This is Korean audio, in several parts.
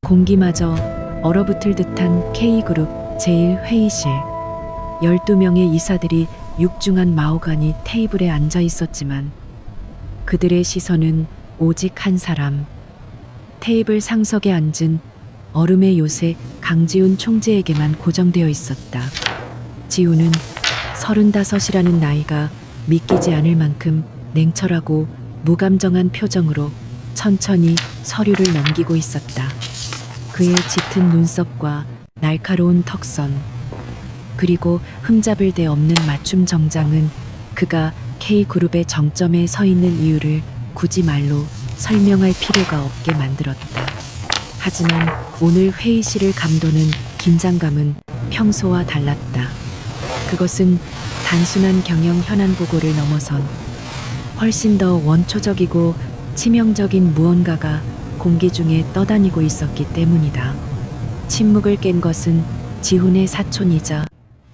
공기마저 얼어붙을 듯한 K그룹 제1회의실. 12명의 이사들이 육중한 마호가니 테이블에 앉아 있었지만 그들의 시선은 오직 한 사람. 테이블 상석에 앉은 얼음의 요새 강지훈 총재에게만 고정되어 있었다. 지훈은 35이라는 나이가 믿기지 않을 만큼 냉철하고 무감정한 표정으로 천천히 서류를 넘기고 있었다. 그의 짙은 눈썹과 날카로운 턱선, 그리고 흠잡을 데 없는 맞춤 정장은 그가 K그룹의 정점에 서 있는 이유를 굳이 말로 설명할 필요가 없게 만들었다. 하지만 오늘 회의실을 감도는 긴장감은 평소와 달랐다. 그것은 단순한 경영 현안 보고를 넘어선 훨씬 더 원초적이고 치명적인 무언가가 공기 중에 떠다니고 있었기 때문이다. 침묵을 깬 것은 지훈의 사촌이자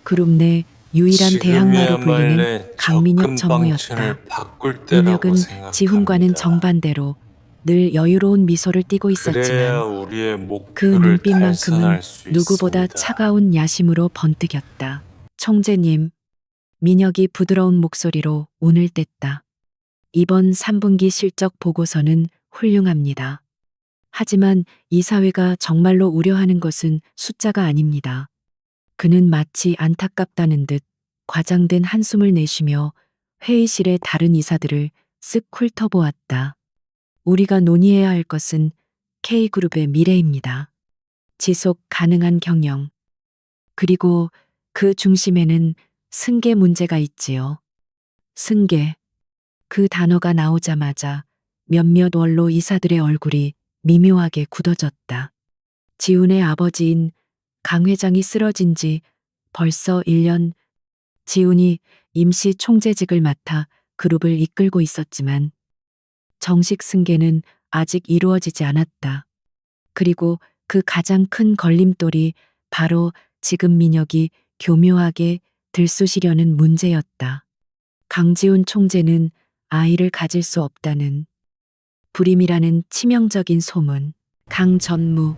그룹 내 유일한 대항마로 불리는 강민혁 전무였다. 민혁은 지훈과는 정반대로 늘 여유로운 미소를 띠고 있었지만 그 눈빛만큼은 누구보다 차가운 야심으로 번뜩였다. 총재님, 민혁이 부드러운 목소리로 운을 뗐다. 이번 3분기 실적 보고서는 훌륭합니다. 하지만 이사회가 정말로 우려하는 것은 숫자가 아닙니다. 그는 마치 안타깝다는 듯 과장된 한숨을 내쉬며 회의실의 다른 이사들을 쓱 훑어보았다. 우리가 논의해야 할 것은 K그룹의 미래입니다. 지속 가능한 경영. 그리고 그 중심에는 승계 문제가 있지요. 승계. 그 단어가 나오자마자 몇몇 원로 이사들의 얼굴이 미묘하게 굳어졌다. 지훈의 아버지인 강 회장이 쓰러진 지 벌써 1년. 지훈이 임시 총재직을 맡아 그룹을 이끌고 있었지만 정식 승계는 아직 이루어지지 않았다. 그리고 그 가장 큰 걸림돌이 바로 지금 민혁이 교묘하게 들쑤시려는 문제였다. 강지훈 총재는 아이를 가질 수 없다는 불임이라는 치명적인 소문. 강 전무.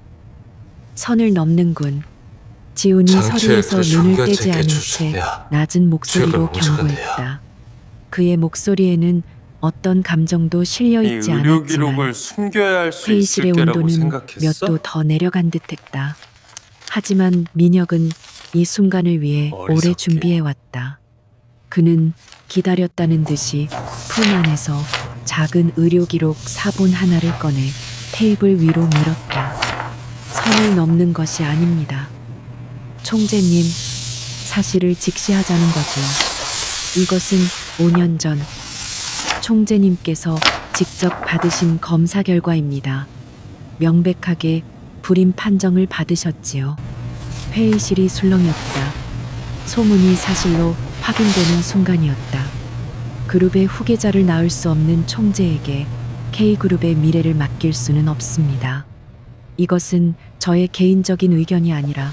선을 넘는군. 지훈이 서류에서 눈을 떼지 않은 채 낮은 목소리로 경고했다. 그의 목소리에는 어떤 감정도 실려 있지 않았지만 회의실의 온도는 몇 도 더 내려간 듯했다. 하지만 민혁은 이 순간을 위해 오래 준비해왔다. 그는 기다렸다는 듯이 품 안에서 작은 의료기록 사본 하나를 꺼내 테이블 위로 밀었다. 선을 넘는 것이 아닙니다. 총재님, 사실을 직시하자는 거죠. 이것은 5년 전 총재님께서 직접 받으신 검사 결과입니다. 명백하게 불임 판정을 받으셨지요. 회의실이 술렁였다. 소문이 사실로 확인되는 순간이었다. 그룹의 후계자를 낳을 수 없는 총재에게 K그룹의 미래를 맡길 수는 없습니다. 이것은 저의 개인적인 의견이 아니라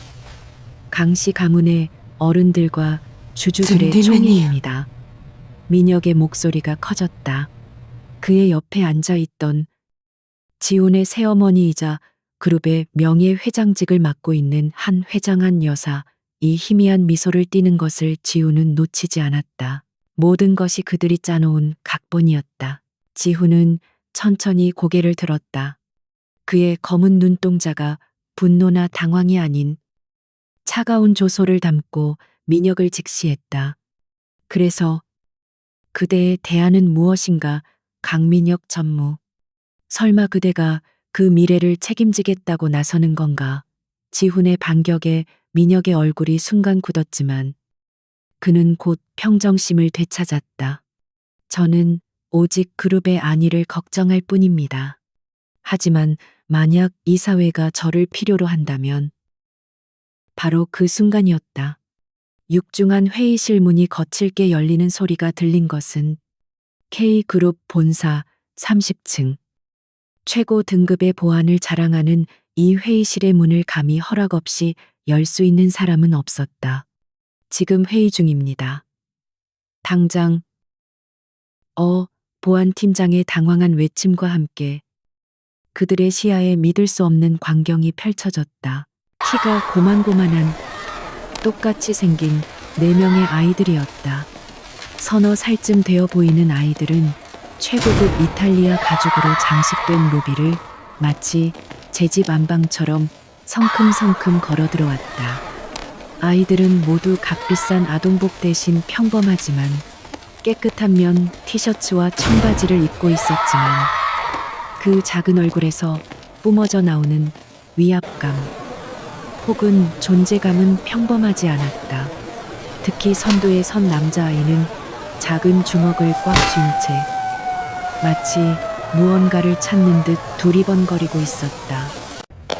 강씨 가문의 어른들과 주주들의 총의입니다. 민혁의 목소리가 커졌다. 그의 옆에 앉아있던 지훈의 새어머니이자 그룹의 명예회장직을 맡고 있는 한 회장한 여사, 이 희미한 미소를 띠는 것을 지훈은 놓치지 않았다. 모든 것이 그들이 짜놓은 각본이었다. 지훈은 천천히 고개를 들었다. 그의 검은 눈동자가 분노나 당황이 아닌 차가운 조소를 담고 민혁을 직시했다. 그래서 그대의 대안은 무엇인가, 강민혁 전무. 설마 그대가 그 미래를 책임지겠다고 나서는 건가? 지훈의 반격에 민혁의 얼굴이 순간 굳었지만 그는 곧 평정심을 되찾았다. 저는 오직 그룹의 안위를 걱정할 뿐입니다. 하지만 만약 이사회가 저를 필요로 한다면. 바로 그 순간이었다. 육중한 회의실 문이 거칠게 열리는 소리가 들린 것은 K그룹 본사 30층. 최고 등급의 보안을 자랑하는 이 회의실의 문을 감히 허락 없이 열 수 있는 사람은 없었다. 지금 회의 중입니다. 당장. 보안팀장의 당황한 외침과 함께 그들의 시야에 믿을 수 없는 광경이 펼쳐졌다. 키가 고만고만한 똑같이 생긴 4명의 아이들이었다. 서너 살쯤 되어 보이는 아이들은 최고급 이탈리아 가죽으로 장식된 로비를 마치 제 집 안방처럼 성큼성큼 걸어 들어왔다. 아이들은 모두 값비싼 아동복 대신 평범하지만 깨끗한 면 티셔츠와 청바지를 입고 있었지만 그 작은 얼굴에서 뿜어져 나오는 위압감 혹은 존재감은 평범하지 않았다. 특히 선두에 선 남자아이는 작은 주먹을 꽉 쥔 채 마치 무언가를 찾는 듯 두리번거리고 있었다.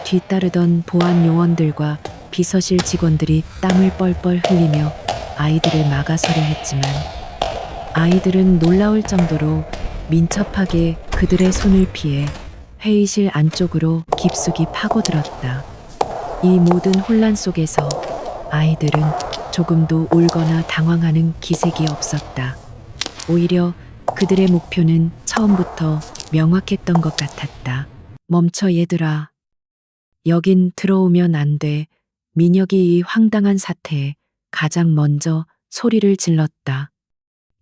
뒤따르던 보안 요원들과 비서실 직원들이 땀을 뻘뻘 흘리며 아이들을 막아서려 했지만 아이들은 놀라울 정도로 민첩하게 그들의 손을 피해 회의실 안쪽으로 깊숙이 파고들었다. 이 모든 혼란 속에서 아이들은 조금도 울거나 당황하는 기색이 없었다. 오히려 그들의 목표는 처음부터 명확했던 것 같았다. 멈춰 얘들아. 여긴 들어오면 안 돼. 민혁이 이 황당한 사태에 가장 먼저 소리를 질렀다.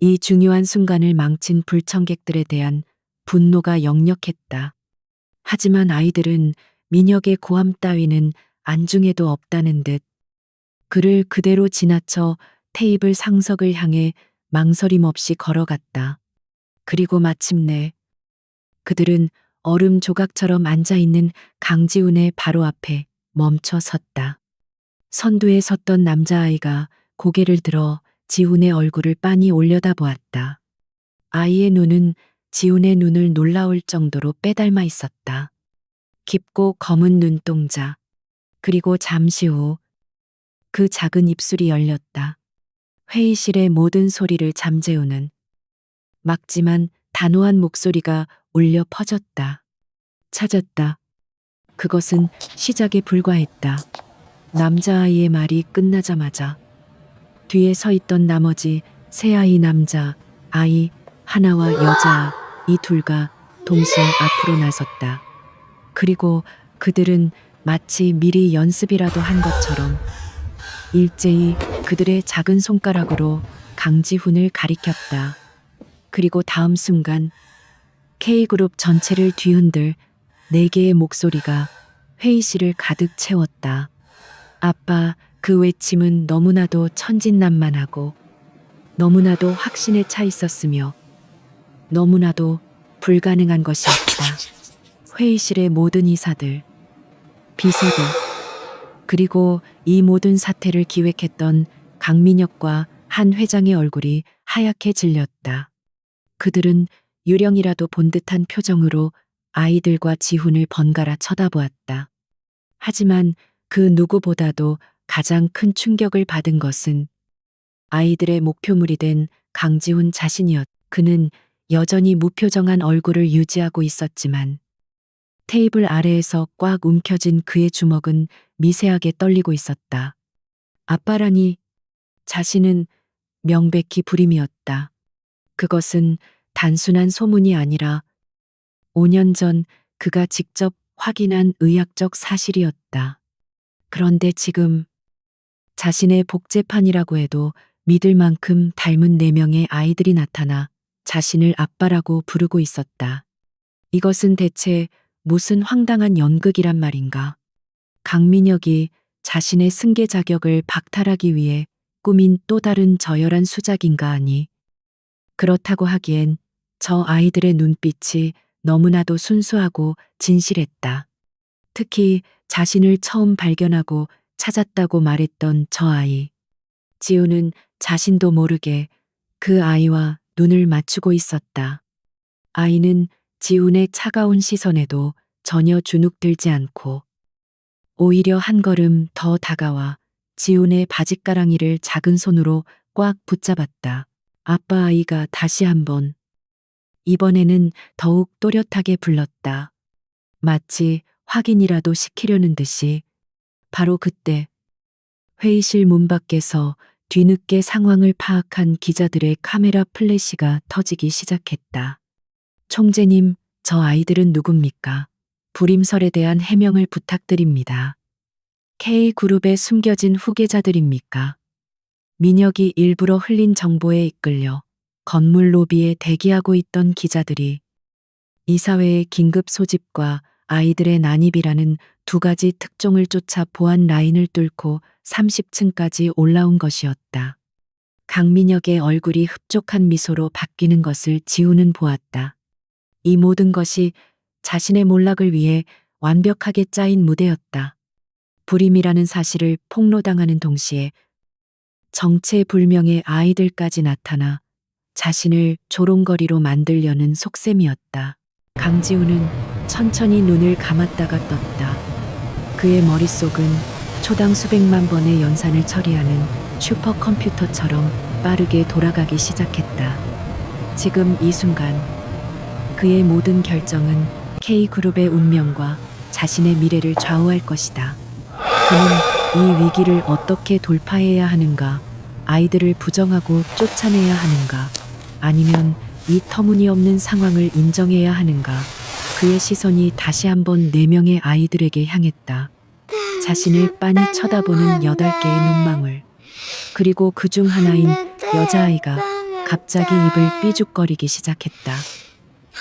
이 중요한 순간을 망친 불청객들에 대한 분노가 역력했다. 하지만 아이들은 민혁의 고함 따위는 안중에도 없다는 듯 그를 그대로 지나쳐 테이블 상석을 향해 망설임 없이 걸어갔다. 그리고 마침내 그들은 얼음 조각처럼 앉아있는 강지훈의 바로 앞에 멈춰 섰다. 선두에 섰던 남자아이가 고개를 들어 지훈의 얼굴을 빤히 올려다보았다. 아이의 눈은 지훈의 눈을 놀라울 정도로 빼닮아 있었다. 깊고 검은 눈동자, 그리고 잠시 후 그 작은 입술이 열렸다. 회의실의 모든 소리를 잠재우는 막지만 단호한 목소리가 울려 퍼졌다. 찾았다. 그것은 시작에 불과했다. 남자아이의 말이 끝나자마자 뒤에 서 있던 나머지 세 아이 남자, 아이 하나와 여자 이 둘과 동시에 앞으로 나섰다. 그리고 그들은 마치 미리 연습이라도 한 것처럼 일제히 그들의 작은 손가락으로 강지훈을 가리켰다. 그리고 다음 순간 K그룹 전체를 뒤흔들 4개의 목소리가 회의실을 가득 채웠다. 아빠, 그 외침은 너무나도 천진난만하고 너무나도 확신에 차 있었으며 너무나도 불가능한 것이었다. 회의실의 모든 이사들, 비서들, 그리고 이 모든 사태를 기획했던 강민혁과 한 회장의 얼굴이 하얗게 질렸다. 그들은 유령이라도 본 듯한 표정으로 아이들과 지훈을 번갈아 쳐다보았다. 하지만 그 누구보다도 가장 큰 충격을 받은 것은 아이들의 목표물이 된 강지훈 자신이었다. 그는 여전히 무표정한 얼굴을 유지하고 있었지만 테이블 아래에서 꽉 움켜쥔 그의 주먹은 미세하게 떨리고 있었다. 아빠라니 자신은 명백히 불임이었다. 그것은 단순한 소문이 아니라 5년 전 그가 직접 확인한 의학적 사실이었다. 그런데 지금 자신의 복제판이라고 해도 믿을 만큼 닮은 4명의 아이들이 나타나 자신을 아빠라고 부르고 있었다. 이것은 대체 무슨 황당한 연극이란 말인가? 강민혁이 자신의 승계 자격을 박탈하기 위해 꾸민 또 다른 저열한 수작인가 하니 그렇다고 하기엔 저 아이들의 눈빛이 너무나도 순수하고 진실했다. 특히 자신을 처음 발견하고 찾았다고 말했던 저 아이. 지우는 자신도 모르게 그 아이와 눈을 맞추고 있었다. 아이는 지훈의 차가운 시선에도 전혀 주눅들지 않고 오히려 한 걸음 더 다가와 지훈의 바짓가랑이를 작은 손으로 꽉 붙잡았다. 아빠 아이가 다시 한번 이번에는 더욱 또렷하게 불렀다. 마치 확인이라도 시키려는 듯이. 바로 그때 회의실 문 밖에서 뒤늦게 상황을 파악한 기자들의 카메라 플래시가 터지기 시작했다. 총재님, 저 아이들은 누굽니까? 불임설에 대한 해명을 부탁드립니다. K그룹의 숨겨진 후계자들입니까? 민혁이 일부러 흘린 정보에 이끌려 건물 로비에 대기하고 있던 기자들이 이사회의 긴급 소집과 아이들의 난입이라는 두 가지 특종을 쫓아 보안 라인을 뚫고 30층까지 올라온 것이었다. 강민혁의 얼굴이 흡족한 미소로 바뀌는 것을 지우는 보았다. 이 모든 것이 자신의 몰락을 위해 완벽하게 짜인 무대였다. 불임이라는 사실을 폭로당하는 동시에 정체불명의 아이들까지 나타나 자신을 조롱거리로 만들려는 속셈이었다. 강지우는 천천히 눈을 감았다가 떴다. 그의 머릿속은 초당 수백만 번의 연산을 처리하는 슈퍼컴퓨터처럼 빠르게 돌아가기 시작했다. 지금 이 순간 그의 모든 결정은 K그룹의 운명과 자신의 미래를 좌우할 것이다. 그는 이 위기를 어떻게 돌파해야 하는가, 아이들을 부정하고 쫓아내야 하는가, 아니면 이 터무니없는 상황을 인정해야 하는가. 그의 시선이 다시 한번 4명의 아이들에게 향했다. 자신을 빤히 쳐다보는 8개의 눈망울. 그리고 그중 하나인 여자아이가 갑자기 입을 삐죽거리기 시작했다.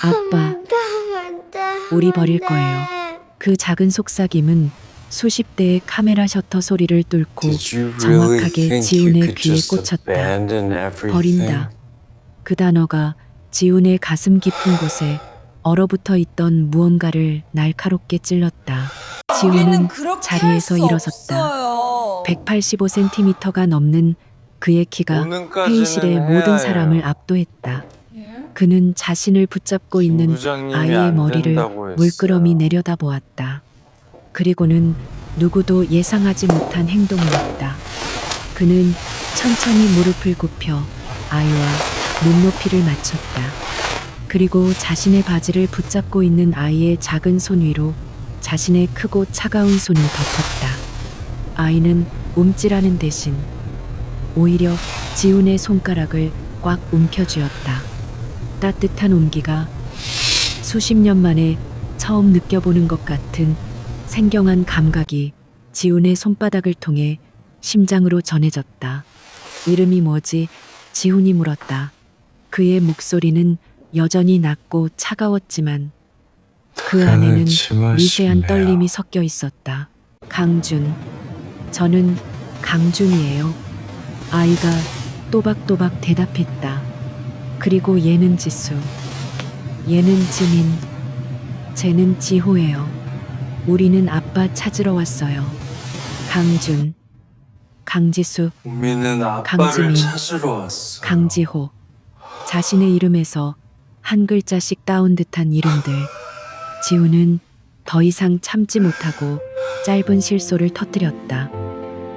아빠, 우리 버릴 거예요. 그 작은 속삭임은 수십 대의 카메라 셔터 소리를 뚫고 정확하게 지훈의 귀에 꽂혔다. 버린다. 그 단어가 지훈의 가슴 깊은 곳에 얼어붙어 있던 무언가를 날카롭게 찔렀다. 지훈은 자리에서 일어섰다. 185cm가 넘는 그의 키가 회의실의 모든 사람을 압도했다. 그는 자신을 붙잡고 있는 아이의 머리를 물끄러미 내려다보았다. 그리고는 누구도 예상하지 못한 행동을 했다. 그는 천천히 무릎을 굽혀 아이와 눈높이를 맞췄다. 그리고 자신의 바지를 붙잡고 있는 아이의 작은 손 위로 자신의 크고 차가운 손을 덮었다. 아이는 움찔하는 대신 오히려 지훈의 손가락을 꽉 움켜쥐었다. 따뜻한 온기가 수십 년 만에 처음 느껴보는 것 같은 생경한 감각이 지훈의 손바닥을 통해 심장으로 전해졌다. 이름이 뭐지? 지훈이 물었다. 그의 목소리는 여전히 낮고 차가웠지만 그 안에는 미세한 떨림이 섞여 있었다. 강준, 저는 강준이에요. 아이가 또박또박 대답했다. 그리고 얘는 지수, 얘는 지민, 쟤는 지호예요. 우리는 아빠 찾으러 왔어요. 강준, 강지수, 우미는 아빠를 강지민, 찾으러 왔어. 강지호. 자신의 이름에서 한 글자씩 따온 듯한 이름들. 지우는 더 이상 참지 못하고 짧은 실소를 터뜨렸다.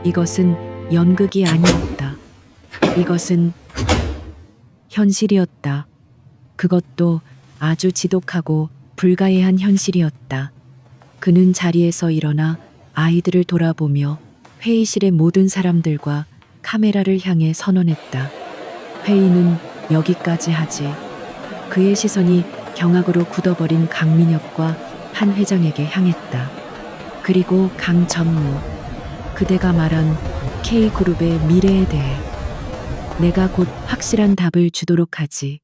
이것은 연극이 아니었다. 이것은 현실이었다. 그것도 아주 지독하고 불가해한 현실이었다. 그는 자리에서 일어나 아이들을 돌아보며 회의실의 모든 사람들과 카메라를 향해 선언했다. 회의는 여기까지 하지. 그의 시선이 경악으로 굳어버린 강민혁과 한 회장에게 향했다. 그리고 강전무, 그대가 말한 K그룹의 미래에 대해 내가 곧 확실한 답을 주도록 하지.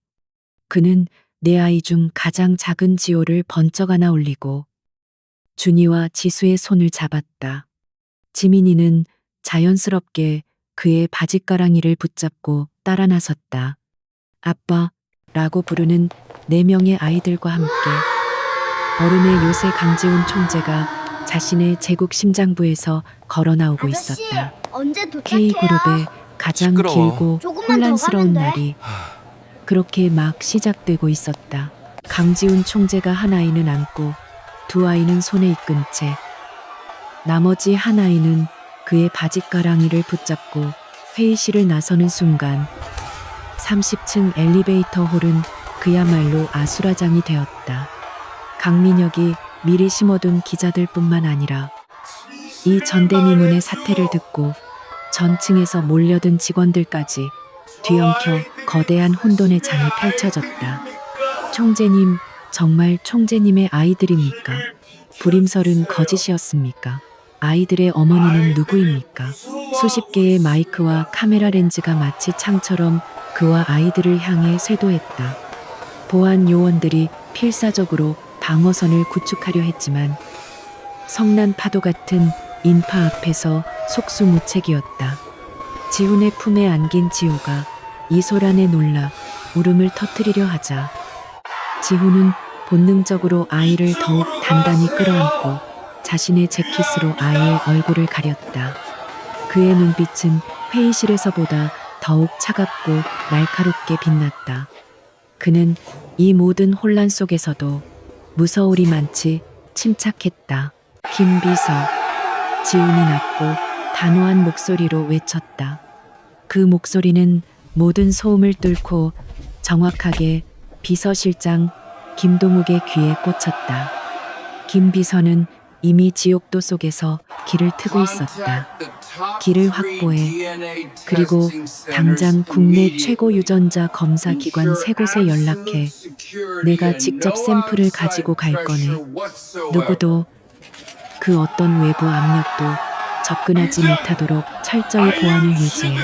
그는 내 아이 중 가장 작은 지호를 번쩍 안아 올리고 준이와 지수의 손을 잡았다. 지민이는 자연스럽게 그의 바짓가랑이를 붙잡고 따라 나섰다. 아빠라고 부르는 4명의 아이들과 함께 얼음의 요새 강지훈 총재가 자신의 제국 심장부에서 걸어 나오고 있었다. 언제 도착해요? K그룹의 가장 시끄러워. 길고 조금만 더 혼란스러운 가면 돼. 날이 그렇게 막 시작되고 있었다. 강지훈 총재가 한 아이는 안고 두 아이는 손에 이끈 채 나머지 한 아이는 그의 바짓가랑이를 붙잡고 회의실을 나서는 순간 30층 엘리베이터 홀은 그야말로 아수라장이 되었다. 강민혁이 미리 심어둔 기자들뿐만 아니라 이 전대미문의 사태를 듣고 전층에서 몰려든 직원들까지 뒤엉켜 거대한 혼돈의 장이 펼쳐졌다. 총재님, 정말 총재님의 아이들입니까? 불임설은 거짓이었습니까? 아이들의 어머니는 누구입니까? 수십 개의 마이크와 카메라 렌즈가 마치 창처럼 그와 아이들을 향해 쇄도했다. 보안 요원들이 필사적으로 방어선을 구축하려 했지만 성난 파도 같은 인파 앞에서 속수무책이었다. 지훈의 품에 안긴 지호가 이 소란에 놀라 울음을 터뜨리려 하자 지훈은 본능적으로 아이를 더욱 단단히 끌어안고 자신의 재킷으로 아이의 얼굴을 가렸다. 그의 눈빛은 회의실에서보다 더욱 차갑고 날카롭게 빛났다. 그는 이 모든 혼란 속에서도 무서우리만치 침착했다. 김비서. 지훈이 낮고 단호한 목소리로 외쳤다. 그 목소리는 모든 소음을 뚫고 정확하게 비서실장 김동욱의 귀에 꽂혔다. 김비서는 이미 지옥도 속에서 길을 트고 있었다. 길을 확보해. 그리고 당장 국내 최고 유전자 검사 기관 세 곳에 연락해. 내가 직접 샘플을 가지고 갈 거네. 누구도 그 어떤 외부 압력도 접근하지 못하도록 철저히 보안을 유지해.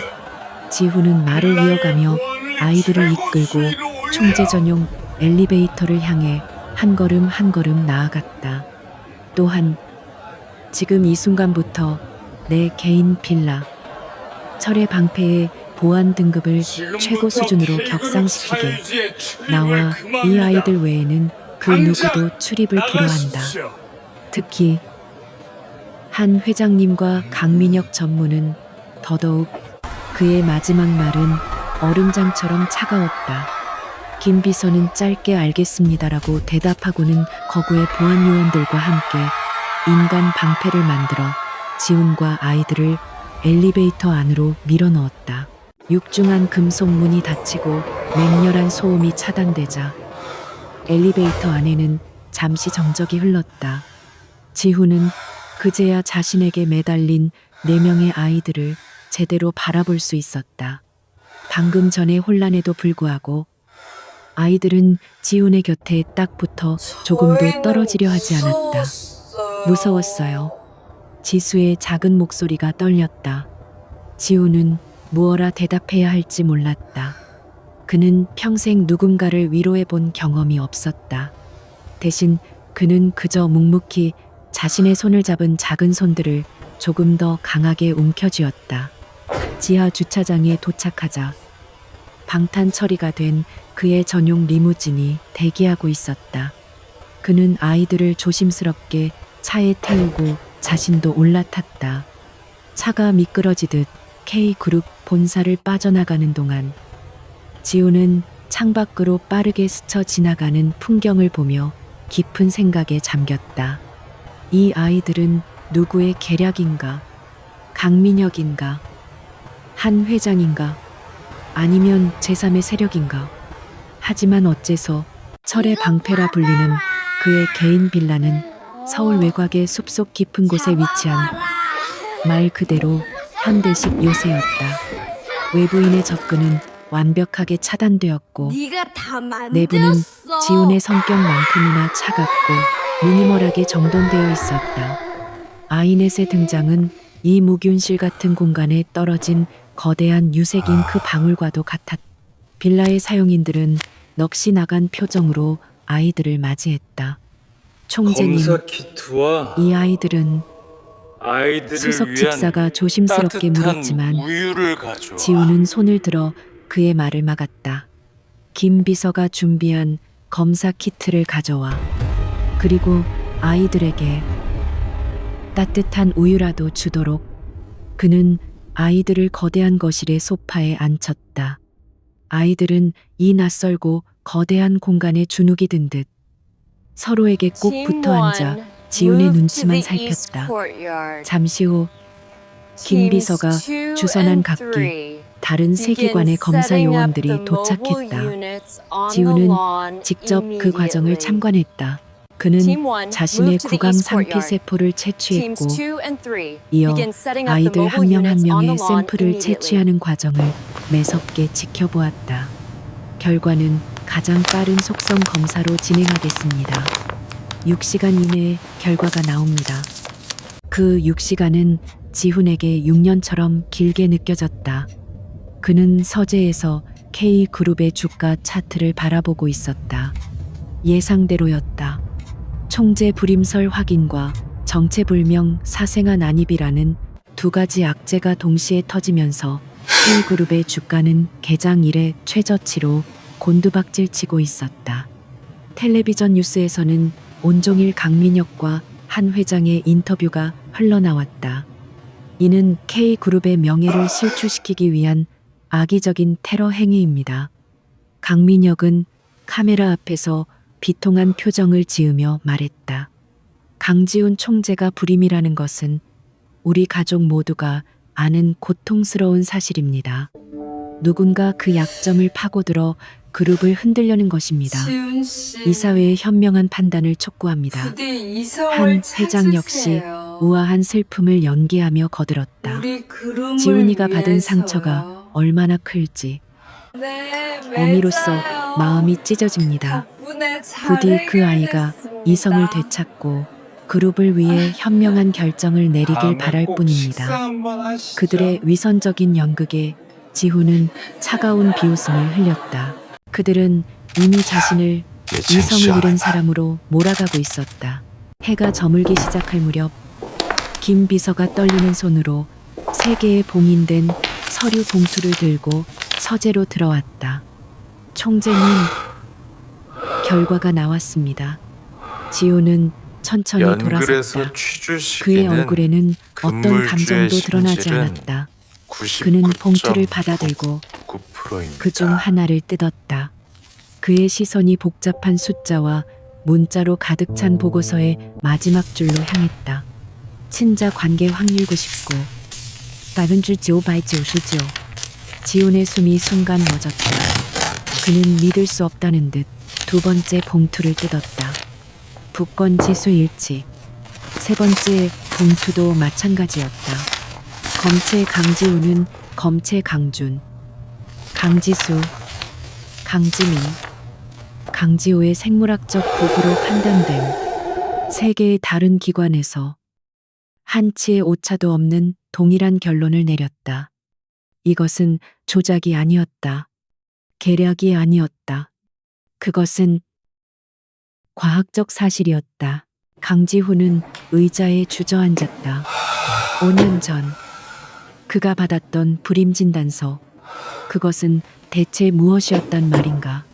지훈은 말을 이어가며 아이들을 이끌고 총재 전용 엘리베이터를 향해 한 걸음 한 걸음 나아갔다. 또한 지금 이 순간부터 내 개인 빌라 철의 방패의 보안 등급을 최고 수준으로 격상시키게. 나와 이 아이들 외에는 그 누구도 출입을 불허한다. 특히 한 회장님과 강민혁 전무는 더더욱. 그의 마지막 말은 얼음장처럼 차가웠다. 김 비서는 짧게 알겠습니다라고 대답하고는 거구의 보안 요원들과 함께 인간 방패를 만들어 지훈과 아이들을 엘리베이터 안으로 밀어넣었다. 육중한 금속 문이 닫히고 맹렬한 소음이 차단되자 엘리베이터 안에는 잠시 정적이 흘렀다. 지훈은 그제야 자신에게 매달린 4명의 아이들을 제대로 바라볼 수 있었다. 방금 전의 혼란에도 불구하고 아이들은 지훈의 곁에 딱 붙어 조금도 떨어지려 하지 않았다. 무서웠어요. 지수의 작은 목소리가 떨렸다. 지훈은 무어라 대답해야 할지 몰랐다. 그는 평생 누군가를 위로해 본 경험이 없었다. 대신 그는 그저 묵묵히 자신의 손을 잡은 작은 손들을 조금 더 강하게 움켜쥐었다. 지하 주차장에 도착하자 방탄 처리가 된 그의 전용 리무진이 대기하고 있었다. 그는 아이들을 조심스럽게 차에 태우고 자신도 올라탔다. 차가 미끄러지듯 K그룹 본사를 빠져나가는 동안 지훈은 창밖으로 빠르게 스쳐 지나가는 풍경을 보며 깊은 생각에 잠겼다. 이 아이들은 누구의 계략인가? 강민혁인가? 한 회장인가? 아니면 제3의 세력인가? 하지만 어째서 철의 방패라 불리는 그의 개인 빌라는 서울 외곽의 숲속 깊은 곳에 위치한 말 그대로 현대식 요새였다. 외부인의 접근은 완벽하게 차단되었고 내부는 지훈의 성격만큼이나 차갑고 미니멀하게 정돈되어 있었다. 아이넷의 등장은 이 무균실 같은 공간에 떨어진 거대한 유색 잉크 방울과도 같았다. 빌라의 사용인들은 넋이 나간 표정으로 아이들을 맞이했다. 총재님, 검사 키트와 이 아이들은 아이들을 수석 위한 집사가 조심스럽게 따뜻한 물었지만 우유를 가져와. 지훈은 손을 들어 그의 말을 막았다. 김 비서가 준비한 검사 키트를 가져와. 그리고 아이들에게 따뜻한 우유라도 주도록. 그는 아이들을 거대한 거실의 소파에 앉혔다. 아이들은 이 낯설고 거대한 공간에 주눅이 든 듯 서로에게 꼭 붙어 앉아 지훈의 눈치만 살폈다. 잠시 후 김 비서가 주선한 각기 다른 세 기관의 검사 요원들이 도착했다. 지훈은 직접 그 과정을 참관했다. 그는 자신의 구강 상피 세포를 채취했고 이어 아이들 한 명 한 명의 샘플을 채취하는 과정을 매섭게 지켜보았다. 결과는 가장 빠른 속성 검사로 진행하겠습니다. 6시간 이내에 결과가 나옵니다. 그 6시간은 지훈에게 6년처럼 길게 느껴졌다. 그는 서재에서 K그룹의 주가 차트를 바라보고 있었다. 예상대로였다. 총재 불임설 확인과 정체불명 사생아 난입이라는 두 가지 악재가 동시에 터지면서 K그룹의 주가는 개장 이래 최저치로 곤두박질치고 있었다. 텔레비전 뉴스에서는 온종일 강민혁과 한 회장의 인터뷰가 흘러나왔다. 이는 K그룹의 명예를 실추시키기 위한 악의적인 테러 행위입니다. 강민혁은 카메라 앞에서 비통한 표정을 지으며 말했다. 강지훈 총재가 불임이라는 것은 우리 가족 모두가 아는 고통스러운 사실입니다. 누군가 그 약점을 파고들어 그룹을 흔들려는 것입니다. 지훈 씨, 이사회의 현명한 판단을 촉구합니다. 부디 이성을 한 회장 역시 찾으세요. 우아한 슬픔을 연기하며 거들었다. 우리 그룹을 지훈이가 받은 위해서요. 상처가 얼마나 클지 네, 어미로서 맞아요. 마음이 찢어집니다. 덕분에 부디 그 아이가 잘해결했습니다. 이성을 되찾고 그룹을 위해 현명한 결정을 내리길 다음에 바랄 꼭 뿐입니다. 식사 한번 하시죠. 그들의 위선적인 연극에 지훈은 차가운 비웃음을 흘렸다. 그들은 이미 자신을 이성을 잃은 사람으로 몰아가고 있었다. 해가 저물기 시작할 무렵 김 비서가 떨리는 손으로 3개의 봉인된 서류 봉투를 들고 서재로 들어왔다. 총재님, 결과가 나왔습니다. 지훈은 천천히 돌아섰다. 연글에서 취주시기는 그의 얼굴에는 어떤 근물주의 감정도 드러나지 심질은 않았다. 그는 봉투를 99.99%입니다. 받아들고 그중 하나를 뜯었다. 그의 시선이 복잡한 숫자와 문자로 가득 찬 보고서의 마지막 줄로 향했다. 친자 관계 확률 99, 999. 지훈의 숨이 순간 멎었다. 그는 믿을 수 없다는 듯 두 번째 봉투를 뜯었다. 북권 지수 일치. 세 번째 봉투도 마찬가지였다. 검체 강지훈은 검체 강준, 강지수, 강지민, 강지호의 생물학적 도구로 판단된 3개의 다른 기관에서 한치의 오차도 없는 동일한 결론을 내렸다. 이것은 조작이 아니었다. 계략이 아니었다. 그것은 과학적 사실이었다. 강지훈은 의자에 주저앉았다. 5년 전 그가 받았던 불임 진단서, 그것은 대체 무엇이었단 말인가?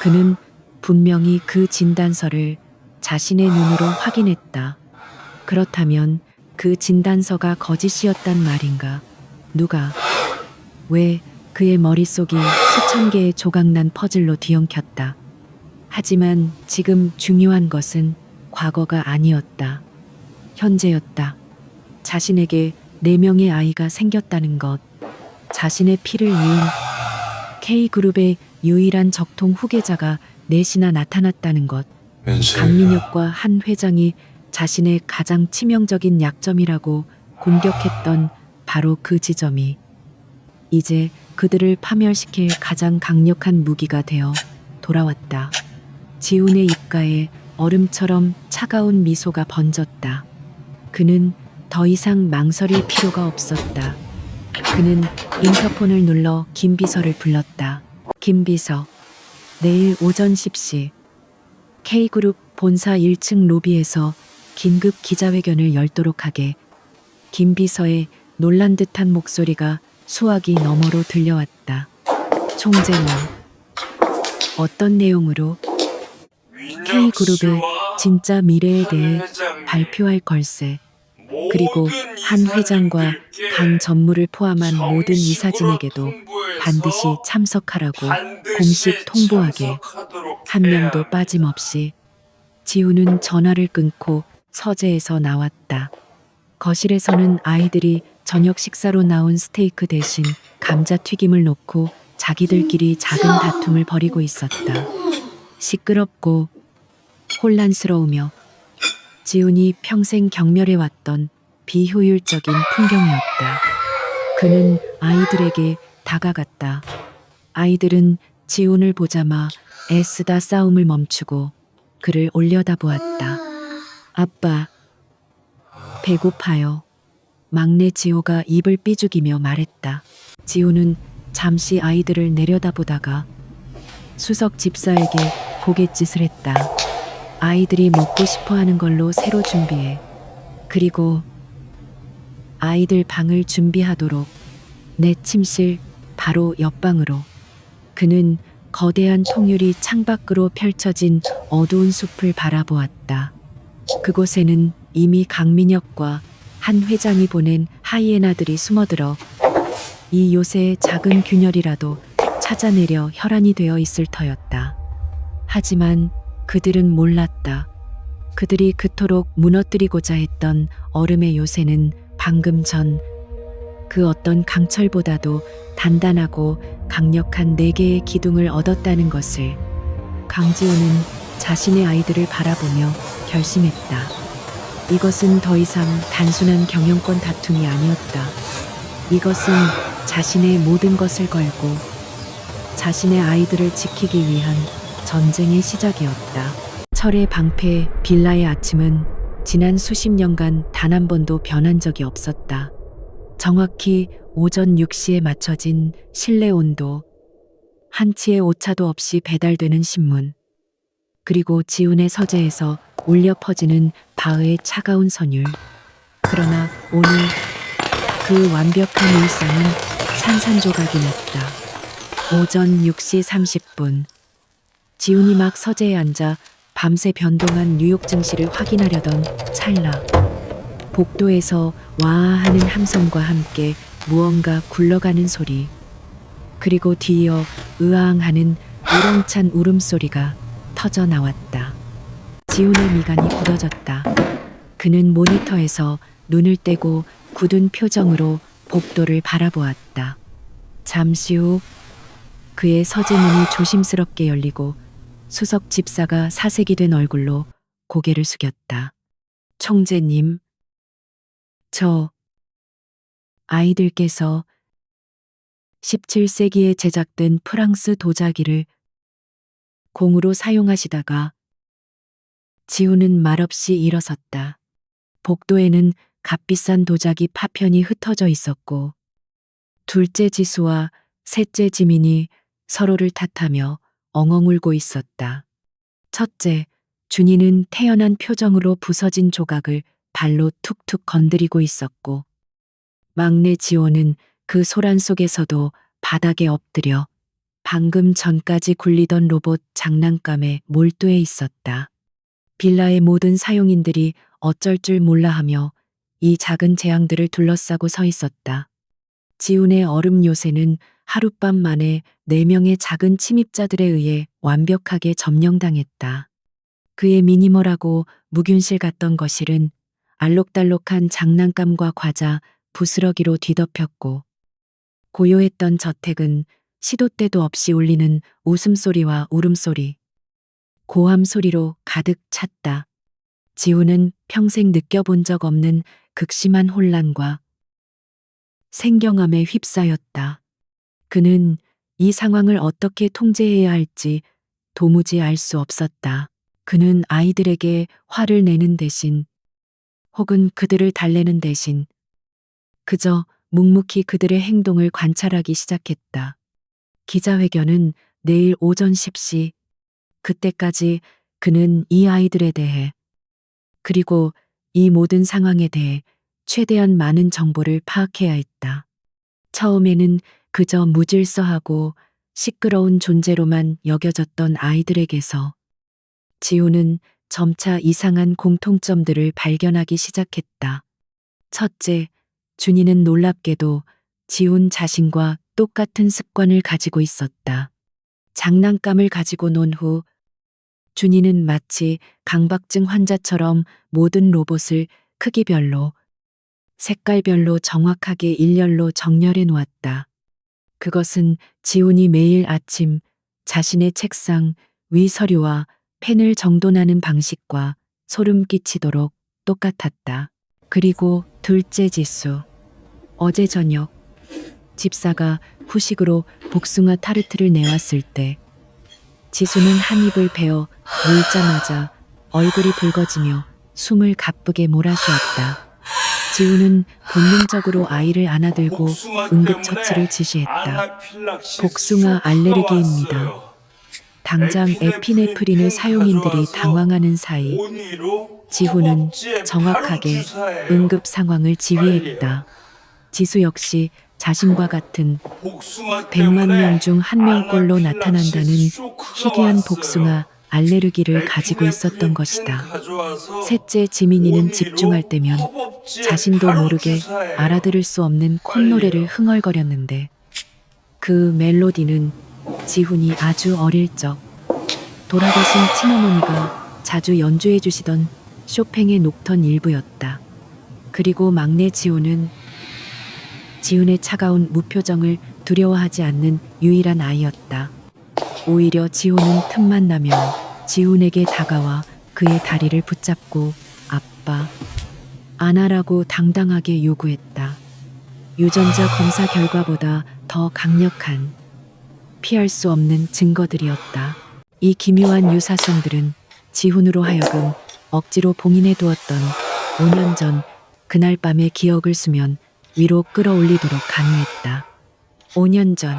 그는 분명히 그 진단서를 자신의 눈으로 확인했다. 그렇다면 그 진단서가 거짓이었단 말인가? 누가, 왜 그의 머릿속이 수천 개의 조각난 퍼즐로 뒤엉켰다. 하지만 지금 중요한 것은 과거가 아니었다. 현재였다. 자신에게 4명의 아이가 생겼다는 것, 자신의 피를 이은 K그룹의 유일한 적통 후계자가 넷이나 나타났다는 것, 강민혁과 한 회장이 자신의 가장 치명적인 약점이라고 공격했던 바로 그 지점이 이제 그들을 파멸시킬 가장 강력한 무기가 되어 돌아왔다. 지훈의 입가에 얼음처럼 차가운 미소가 번졌다. 그는 더 이상 망설일 필요가 없었다. 그는 인터폰을 눌러 김 비서를 불렀다. 김 비서, 내일 오전 10시 K그룹 본사 1층 로비에서 긴급 기자회견을 열도록 하게. 김 비서의 놀란 듯한 목소리가 수화기 너머로 들려왔다. 총재는 어떤 내용으로 K그룹의 진짜 미래에 대해 발표할 걸세. 그리고 한 회장과 강 전무를 포함한 모든 이사진에게도 반드시 참석하라고 공식 통보하게. 한 명도 빠짐없이. 지훈은 전화를 끊고 서재에서 나왔다. 거실에서는 아이들이 저녁 식사로 나온 스테이크 대신 감자튀김을 놓고 자기들끼리 작은 다툼을 벌이고 있었다. 시끄럽고 혼란스러우며 지훈이 평생 경멸해왔던 비효율적인 풍경이었다. 그는 아이들에게 다가갔다. 아이들은 지훈을 보자마 애쓰다 싸움을 멈추고 그를 올려다보았다. 아빠, 배고파요. 막내 지호가 입을 삐죽이며 말했다. 지호는 잠시 아이들을 내려다보다가 수석 집사에게 고갯짓을 했다. 아이들이 먹고 싶어 하는 걸로 새로 준비해. 그리고 아이들 방을 준비하도록 내 침실 바로 옆방으로. 그는 거대한 통유리 창밖으로 펼쳐진 어두운 숲을 바라보았다. 그곳에는 이미 강민혁과 한 회장이 보낸 하이에나들이 숨어들어 이 요새의 작은 균열이라도 찾아내려 혈안이 되어 있을 터였다. 하지만 그들은 몰랐다. 그들이 그토록 무너뜨리고자 했던 얼음의 요새는 방금 전 그 어떤 강철보다도 단단하고 강력한 4개의 기둥을 얻었다는 것을. 강지호는 자신의 아이들을 바라보며 결심했다. 이것은 더 이상 단순한 경영권 다툼이 아니었다. 이것은 자신의 모든 것을 걸고 자신의 아이들을 지키기 위한 전쟁의 시작이었다. 철의 방패 빌라의 아침은 지난 수십 년간 단 한 번도 변한 적이 없었다. 정확히 오전 6시에 맞춰진 실내 온도, 한치의 오차도 없이 배달되는 신문, 그리고 지훈의 서재에서 울려 퍼지는 바흐의 차가운 선율. 그러나 오늘 그 완벽한 일상은 산산조각이 났다. 오전 6시 30분. 지훈이 막 서재에 앉아 밤새 변동한 뉴욕 증시를 확인하려던 찰나. 복도에서 와하는 함성과 함께 무언가 굴러가는 소리, 그리고 뒤이어 으앙하는 우렁찬 울음소리가 터져 나왔다. 지훈의 미간이 굳어졌다. 그는 모니터에서 눈을 떼고 굳은 표정으로 복도를 바라보았다. 잠시 후 그의 서재 문이 조심스럽게 열리고 수석 집사가 사색이 된 얼굴로 고개를 숙였다. 총재님, 저 아이들께서 17세기에 제작된 프랑스 도자기를 공으로 사용하시다가. 지훈은 말없이 일어섰다. 복도에는 값비싼 도자기 파편이 흩어져 있었고 둘째 지수와 셋째 지민이 서로를 탓하며 엉엉 울고 있었다. 첫째, 준이는 태연한 표정으로 부서진 조각을 발로 툭툭 건드리고 있었고 막내 지호는 그 소란 속에서도 바닥에 엎드려 방금 전까지 굴리던 로봇 장난감에 몰두해 있었다. 빌라의 모든 사용인들이 어쩔 줄 몰라 하며 이 작은 재앙들을 둘러싸고 서 있었다. 지훈의 얼음 요새는 하룻밤 만에 4명의 작은 침입자들에 의해 완벽하게 점령당했다. 그의 미니멀하고 무균실 같던 거실은 알록달록한 장난감과 과자, 부스러기로 뒤덮였고 고요했던 저택은 시도 때도 없이 울리는 웃음소리와 울음소리, 고함 소리로 가득 찼다. 지훈은 평생 느껴본 적 없는 극심한 혼란과 생경함에 휩싸였다. 그는 이 상황을 어떻게 통제해야 할지 도무지 알 수 없었다. 그는 아이들에게 화를 내는 대신 혹은 그들을 달래는 대신 그저 묵묵히 그들의 행동을 관찰하기 시작했다. 기자회견은 내일 오전 10시. 그때까지 그는 이 아이들에 대해 그리고 이 모든 상황에 대해 최대한 많은 정보를 파악해야 했다. 처음에는 그저 무질서하고 시끄러운 존재로만 여겨졌던 아이들에게서 지훈은 점차 이상한 공통점들을 발견하기 시작했다. 첫째, 준이는 놀랍게도 지훈 자신과 똑같은 습관을 가지고 있었다. 장난감을 가지고 논 후 준이는 마치 강박증 환자처럼 모든 로봇을 크기별로, 색깔별로 정확하게 일렬로 정렬해 놓았다. 그것은 지훈이 매일 아침 자신의 책상 위 서류와 펜을 정돈하는 방식과 소름 끼치도록 똑같았다. 그리고 둘째 지수. 어제 저녁 집사가 후식으로 복숭아 타르트를 내왔을 때 지수는 한 입을 베어 물자마자 얼굴이 붉어지며 숨을 가쁘게 몰아쉬었다. 지우는 본능적으로 아이를 안아들고 응급처치를 지시했다. 복숭아 알레르기입니다. 당장 에피네프린을 사용인들이 당황하는 사이 지후는 정확하게 응급 상황을 지휘했다. 지수 역시 자신과 같은 100만 명 중 한 명꼴로 나타난다는 희귀한 복숭아 알레르기를 가지고 있었던 것이다. 셋째 지민이는 집중할 때면 자신도 모르게 알아들을 수 없는 콧노래를 흥얼거렸는데 그 멜로디는 지훈이 아주 어릴 적 돌아가신 친어머니가 자주 연주해 주시던 쇼팽의 녹턴 일부였다. 그리고 막내 지훈은 지훈의 차가운 무표정을 두려워하지 않는 유일한 아이였다. 오히려 지훈은 틈만 나면 지훈에게 다가와 그의 다리를 붙잡고 아빠, 안아라고 당당하게 요구했다. 유전자 검사 결과보다 더 강력한 피할 수 없는 증거들이었다. 이 기묘한 유사성들은 지훈으로 하여금 억지로 봉인해 두었던 5년 전 그날 밤의 기억을 수면 위로 끌어올리도록 강요했다. 5년 전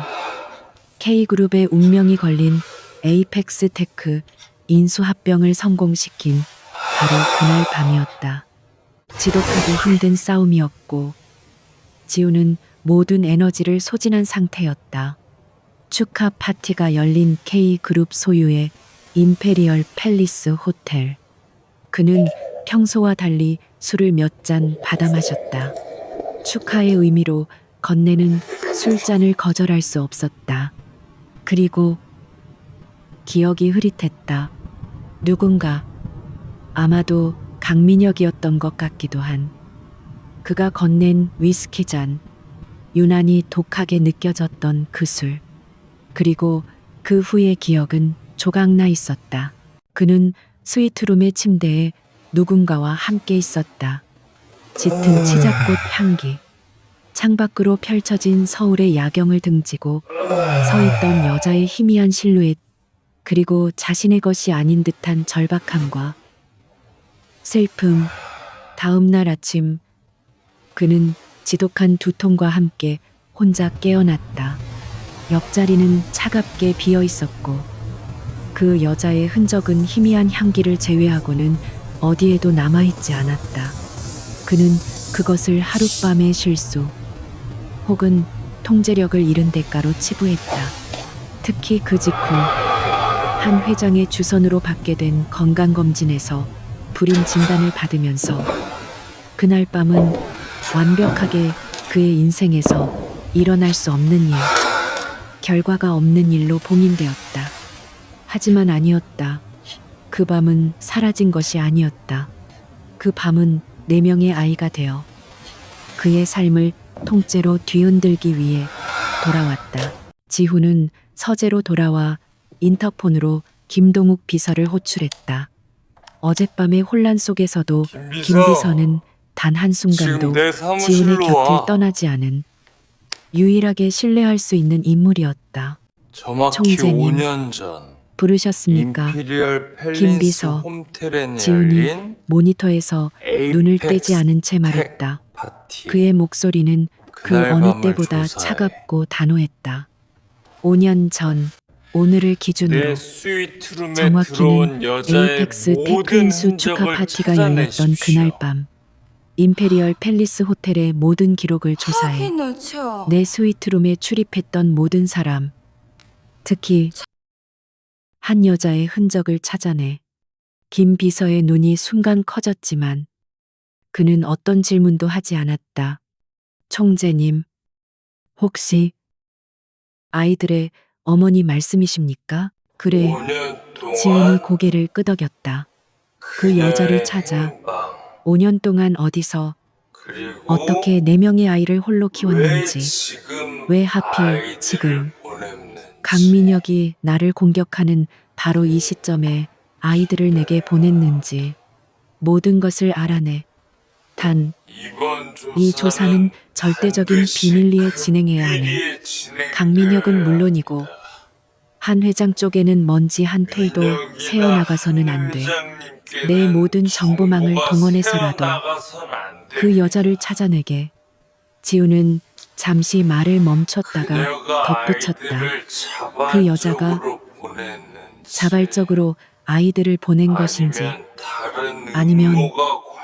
K그룹의 운명이 걸린 에이펙스 테크 인수합병을 성공시킨 바로 그날 밤이었다. 지독하고 힘든 싸움이었고 지우는 모든 에너지를 소진한 상태였다. 축하 파티가 열린 K그룹 소유의 임페리얼 팰리스 호텔. 그는 평소와 달리 술을 몇 잔 받아 마셨다. 축하의 의미로 건네는 술잔을 거절할 수 없었다. 그리고 기억이 흐릿했다. 누군가, 아마도 강민혁이었던 것 같기도 한 그가 건넨 위스키 잔, 유난히 독하게 느껴졌던 그 술. 그리고 그 후의 기억은 조각나 있었다. 그는 스위트룸의 침대에 누군가와 함께 있었다. 짙은 치자꽃 향기, 창밖으로 펼쳐진 서울의 야경을 등지고 서 있던 여자의 희미한 실루엣, 그리고 자신의 것이 아닌 듯한 절박함과 슬픔. 다음 날 아침 그는 지독한 두통과 함께 혼자 깨어났다. 옆자리는 차갑게 비어 있었고 그 여자의 흔적은 희미한 향기를 제외하고는 어디에도 남아있지 않았다. 그는 그것을 하룻밤의 실수 혹은 통제력을 잃은 대가로 치부했다. 특히 그 직후 한 회장의 주선으로 받게 된 건강검진에서 불임 진단을 받으면서 그날 밤은 완벽하게 그의 인생에서 일어날 수 없는 일, 결과가 없는 일로 봉인되었다. 하지만 아니었다. 그 밤은 사라진 것이 아니었다. 그 밤은 4명의 아이가 되어 그의 삶을 통째로 뒤흔들기 위해 돌아왔다. 지훈은 서재로 돌아와 인터폰으로 김동욱 비서를 호출했다. 어젯밤의 혼란 속에서도 김 비서는 단 한순간도 지금 내 지훈의 사무실로 곁을 와. 떠나지 않은 유일하게 신뢰할 수 있는 인물이었다. 정확히 총재님, 5년 전 부르셨습니까? 임피리얼 김 팰리스 비서. 홈텔에 지훈이 열린 모니터에서 눈을 에이펙스 떼지 않은 채 말했다. 파티. 그의 목소리는 그 그날 어느 밤을 때보다 조사해. 차갑고 단호했다. 5년 전 오늘을 기준으로 내 스위트룸에 정확히는 들어온 여자의 에이펙스 테크 모든 인수 축하 흔적을 파티가 열렸던 찾아내십시오. 그날 밤 임페리얼 팰리스 호텔의 모든 기록을 조사해 확인을 쳐. 내 스위트룸에 출입했던 모든 사람, 특히 한 여자의 흔적을 찾아내 김 비서의 눈이 순간 커졌지만 그는 어떤 질문도 하지 않았다. 총재님, 혹시 아이들의 어머니 말씀이십니까? 그래, 5년 동안 지훈이 고개를 끄덕였다. 그 여자를 찾아 5년 동안 어디서 그리고 어떻게 4명의 아이를 홀로 키웠는지, 왜 하필 아이들을 지금 보냈는지. 강민혁이 나를 공격하는 바로 이 시점에 아이들을 내게 보냈는지 모든 것을 알아내. 단, 이번 이 조사는 절대적인 비밀리에 진행해야 하네. 강민혁은 물론이고 한 회장 쪽에는 먼지 한 톨도 새어나가서는 안 돼. 내 모든 정보망을 동원해서라도 그 여자를 찾아내게. 지우는 잠시 말을 멈췄다가 덧붙였다. 그 여자가 자발적으로 아이들을 보낸 것인지 아니면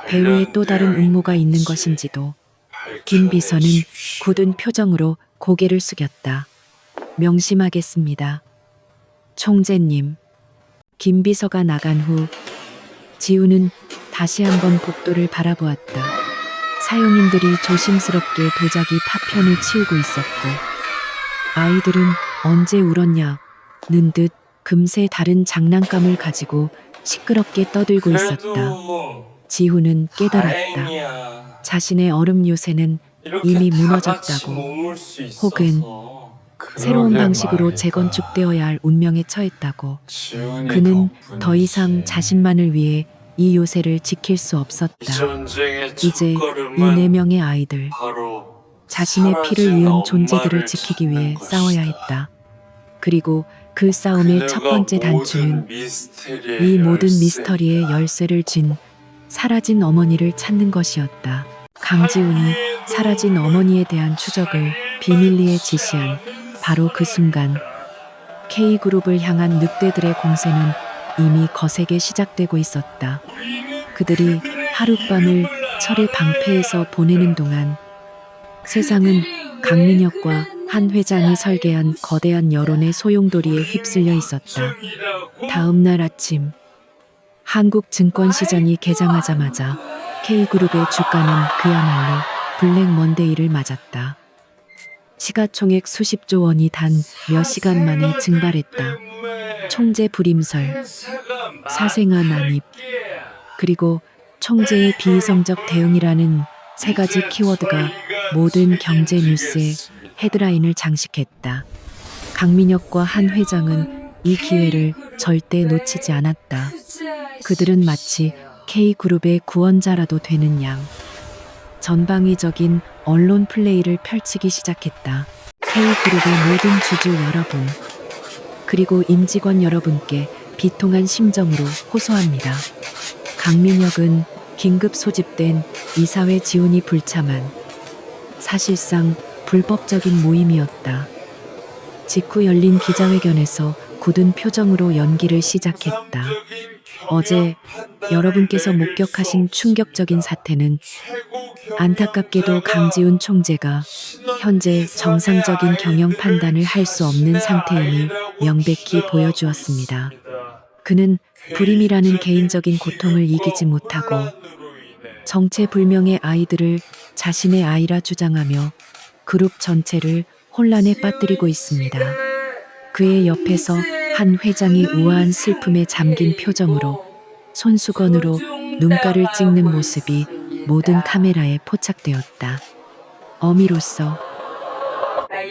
배후에 또 다른 음모가 있는 것인지도. 김 비서는 굳은 표정으로 고개를 숙였다. 명심하겠습니다. 총재님. 김 비서가 나간 후 지우는 다시 한번 복도를 바라보았다. 사용인들이 조심스럽게 도자기 파편을 치우고 있었고 아이들은 언제 울었냐는 듯 금세 다른 장난감을 가지고 시끄럽게 떠들고 있었다. 지우는 깨달았다. 자신의 얼음 요새는 이미 무너졌다고. 혹은 새로운 방식으로 재건축되어야 할 운명에 처했다고. 그는 더 이상 자신만을 위해 이 요새를 지킬 수 없었다. 이제 이 4명의 아이들, 자신의 피를 이은 존재들을 지키기 위해 싸워야 했다. 그리고 그 싸움의 첫 번째 단추는 이 모든 미스터리의 열쇠를 쥔 사라진 어머니를 찾는 것이었다. 강지훈이 사라진 어머니에 대한 추적을 비밀리에 지시한 바로 그 순간 K그룹을 향한 늑대들의 공세는 이미 거세게 시작되고 있었다. 그들이 하룻밤을 철의 방패에서 보내는 동안 세상은 강민혁과 한 회장이 설계한 거대한 여론의 소용돌이에 휩쓸려 있었다. 다음 날 아침 한국증권시장이 개장하자마자 K그룹의 주가는 그야말로 블랙 먼데이를 맞았다. 시가총액 수십조 원이 단 몇 시간 만에 증발했다. 총재 불임설, 사생아 난입, 그리고 총재의 비이성적 대응이라는 3가지 키워드가 모든 경제 뉴스의 헤드라인을 장식했다. 강민혁과 한 회장은 이 기회를 절대 놓치지 않았다. 그들은 마치 K그룹의 구원자라도 되는 양 전방위적인 언론 플레이를 펼치기 시작했다. K그룹의 모든 주주 여러분, 그리고 임직원 여러분께 비통한 심정으로 호소합니다. 강민혁은 긴급 소집된 이사회 지원이 불참한 사실상 불법적인 모임이었다. 직후 열린 기자회견에서 굳은 표정으로 연기를 시작했다. 어제 여러분께서 목격하신 충격적인 사태는 안타깝게도 강지훈 총재가 현재 정상적인 경영 판단을 할 수 없는 상태임을 명백히 보여주었습니다. 그는 불임이라는 개인적인 고통을 이기지 못하고 정체불명의 아이들을 자신의 아이라 주장하며 그룹 전체를 혼란에 빠뜨리고 있습니다. 그의 옆에서 한 회장이 우아한 슬픔에 잠긴 표정으로 손수건으로 눈가를 찍는 모습이 모든 카메라에 포착되었다. 어미로서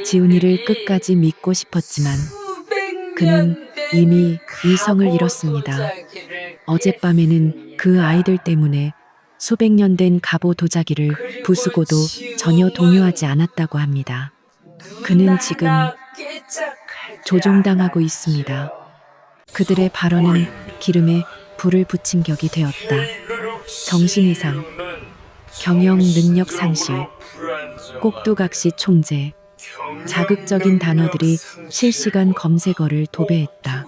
지훈이를 끝까지 믿고 싶었지만 그는 이미 이성을 잃었습니다. 어젯밤에는 그 아이들 때문에 수백 년 된 갑오 도자기를 부수고도 전혀 동요하지 않았다고 합니다. 그는 지금 조종당하고 있습니다. 그들의 발언은 기름에 불을 붙인 격이 되었다. 정신 이상, 경영 능력 상실, 꼭두각시 총재, 자극적인 단어들이 실시간 검색어를 도배했다.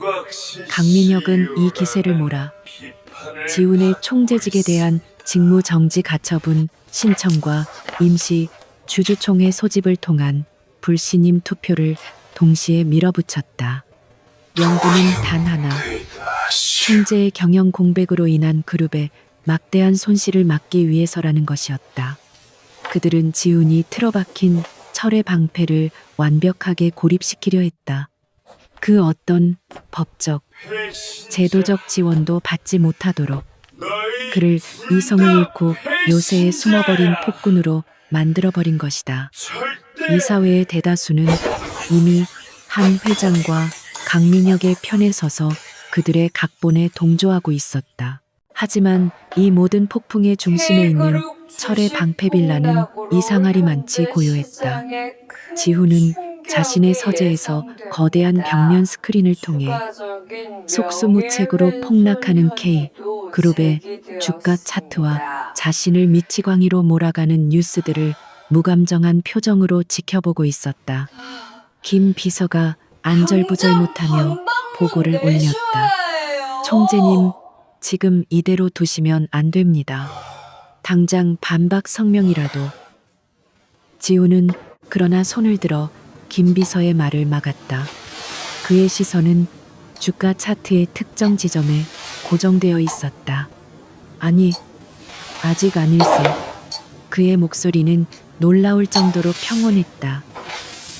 강민혁은 이 기세를 몰아 지훈의 총재직에 대한 직무 정지 가처분 신청과 임시 주주총회 소집을 통한 불신임 투표를 동시에 밀어붙였다. 명분은 단 하나. 총재의 경영 공백으로 인한 그룹의 막대한 손실을 막기 위해서라는 것이었다. 그들은 지훈이 틀어박힌 철의 방패를 완벽하게 고립시키려 했다. 그 어떤 법적, 제도적 지원도 받지 못하도록 그를 이성을 잃고 요새에 숨어버린 폭군으로 만들어버린 것이다. 이사회의 대다수는 이미 한 회장과 강민혁의 편에 서서 그들의 각본에 동조하고 있었다. 하지만 이 모든 폭풍의 중심에 있는 철의 방패빌라는 이상하리만치 고요했다. 지훈은 자신의 서재에서 거대한 벽면 스크린을 통해 속수무책으로 폭락하는 K 그룹의 주가 차트와 자신을 미치광이로 몰아가는 뉴스들을 무감정한 표정으로 지켜보고 있었다. 김 비서가 안절부절 못하며 보고를 올렸다. 총재님, 지금 이대로 두시면 안 됩니다. 당장 반박 성명이라도. 지우는 그러나 손을 들어 김 비서의 말을 막았다. 그의 시선은 주가 차트의 특정 지점에 고정되어 있었다. 아니, 아직 아닐세. 그의 목소리는 놀라울 정도로 평온했다.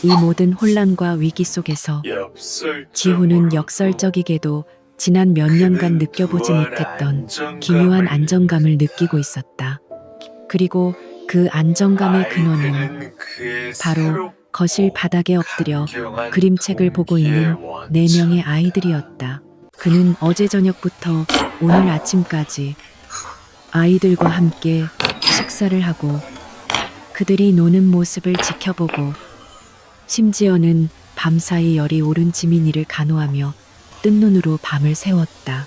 이 모든 혼란과 위기 속에서 지훈은 역설적이게도 지난 몇 년간 느껴보지 못했던 기묘한 안정감을 느끼고 있었다. 그리고 그 안정감의 근원은 바로 거실 바닥에 엎드려 그림책을 보고 있는 4명의 아이들이었다. 그는 어제 저녁부터 오늘 아침까지 아이들과 함께 식사를 하고 그들이 노는 모습을 지켜보고 심지어는 밤사이 열이 오른 지민이를 간호하며 뜬 눈으로 밤을 새웠다.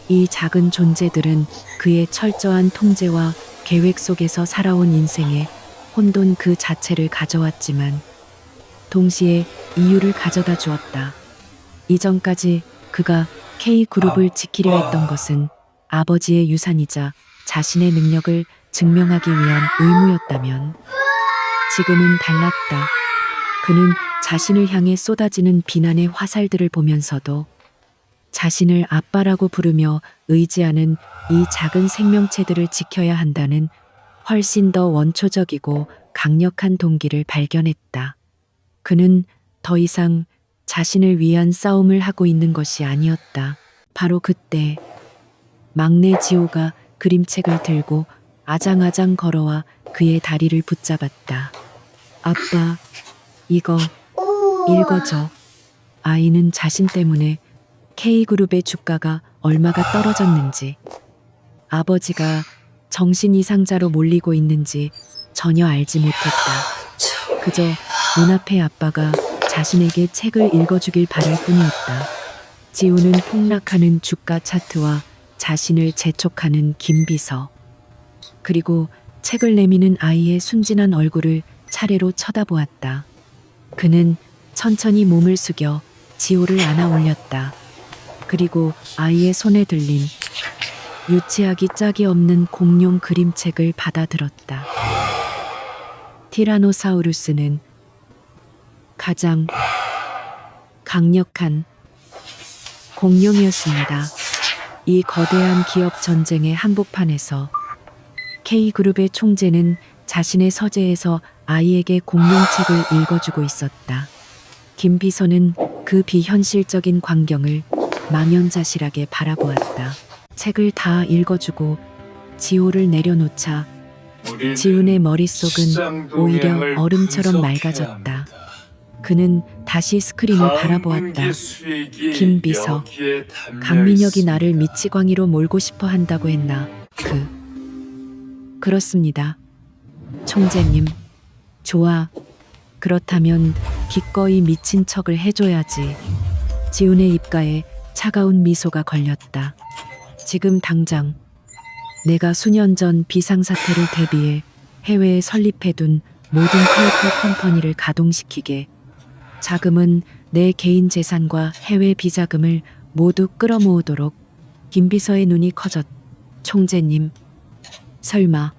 이 작은 존재들은 그의 철저한 통제와 계획 속에서 살아온 인생의 혼돈 그 자체를 가져왔지만 동시에 이유를 가져다 주었다. 이전까지 그가 K그룹을 지키려 했던 것은 아버지의 유산이자 자신의 능력을 증명하기 위한 의무였다면 지금은 달랐다. 그는 자신을 향해 쏟아지는 비난의 화살들을 보면서도 자신을 아빠라고 부르며 의지하는 이 작은 생명체들을 지켜야 한다는 훨씬 더 원초적이고 강력한 동기를 발견했다. 그는 더 이상 자신을 위한 싸움을 하고 있는 것이 아니었다. 바로 그때 막내 지호가 그림책을 들고 아장아장 걸어와 그의 다리를 붙잡았다. 아빠, 이거 읽어줘. 아이는 자신 때문에 K그룹의 주가가 얼마가 떨어졌는지, 아버지가 정신 이상자로 몰리고 있는지 전혀 알지 못했다. 그저 눈앞의 아빠가 자신에게 책을 읽어주길 바랄 뿐이었다. 지우는 폭락하는 주가 차트와 자신을 재촉하는 김비서, 그리고 책을 내미는 아이의 순진한 얼굴을 차례로 쳐다보았다. 그는 천천히 몸을 숙여 지호를 안아 올렸다. 그리고 아이의 손에 들린 유치하기 짝이 없는 공룡 그림책을 받아들었다. 티라노사우루스는 가장 강력한 공룡이었습니다. 이 거대한 기업 전쟁의 한복판에서 K그룹의 총재는 자신의 서재에서 아이에게 공룡책을 읽어주고 있었다. 김 비서는 그 비현실적인 광경을 망연자실하게 바라보았다. 책을 다 읽어주고 지호를 내려놓자 지훈의 머릿속은 오히려 얼음처럼 맑아졌다. 그는 다시 스크린을 바라보았다. 김 비서, 강민혁이 나를 미치광이로 몰고 싶어 한다고 했나? 그렇습니다. 총재님, 좋아. 그렇다면 기꺼이 미친 척을 해줘야지. 지훈의 입가에 차가운 미소가 걸렸다. 지금 당장 내가 수년 전 비상사태를 대비해 해외에 설립해둔 모든 테이프 컴퍼니를 가동시키게. 자금은 내 개인 재산과 해외 비자금을 모두 끌어모으도록. 김 비서의 눈이 커졌. 총재님, 설마.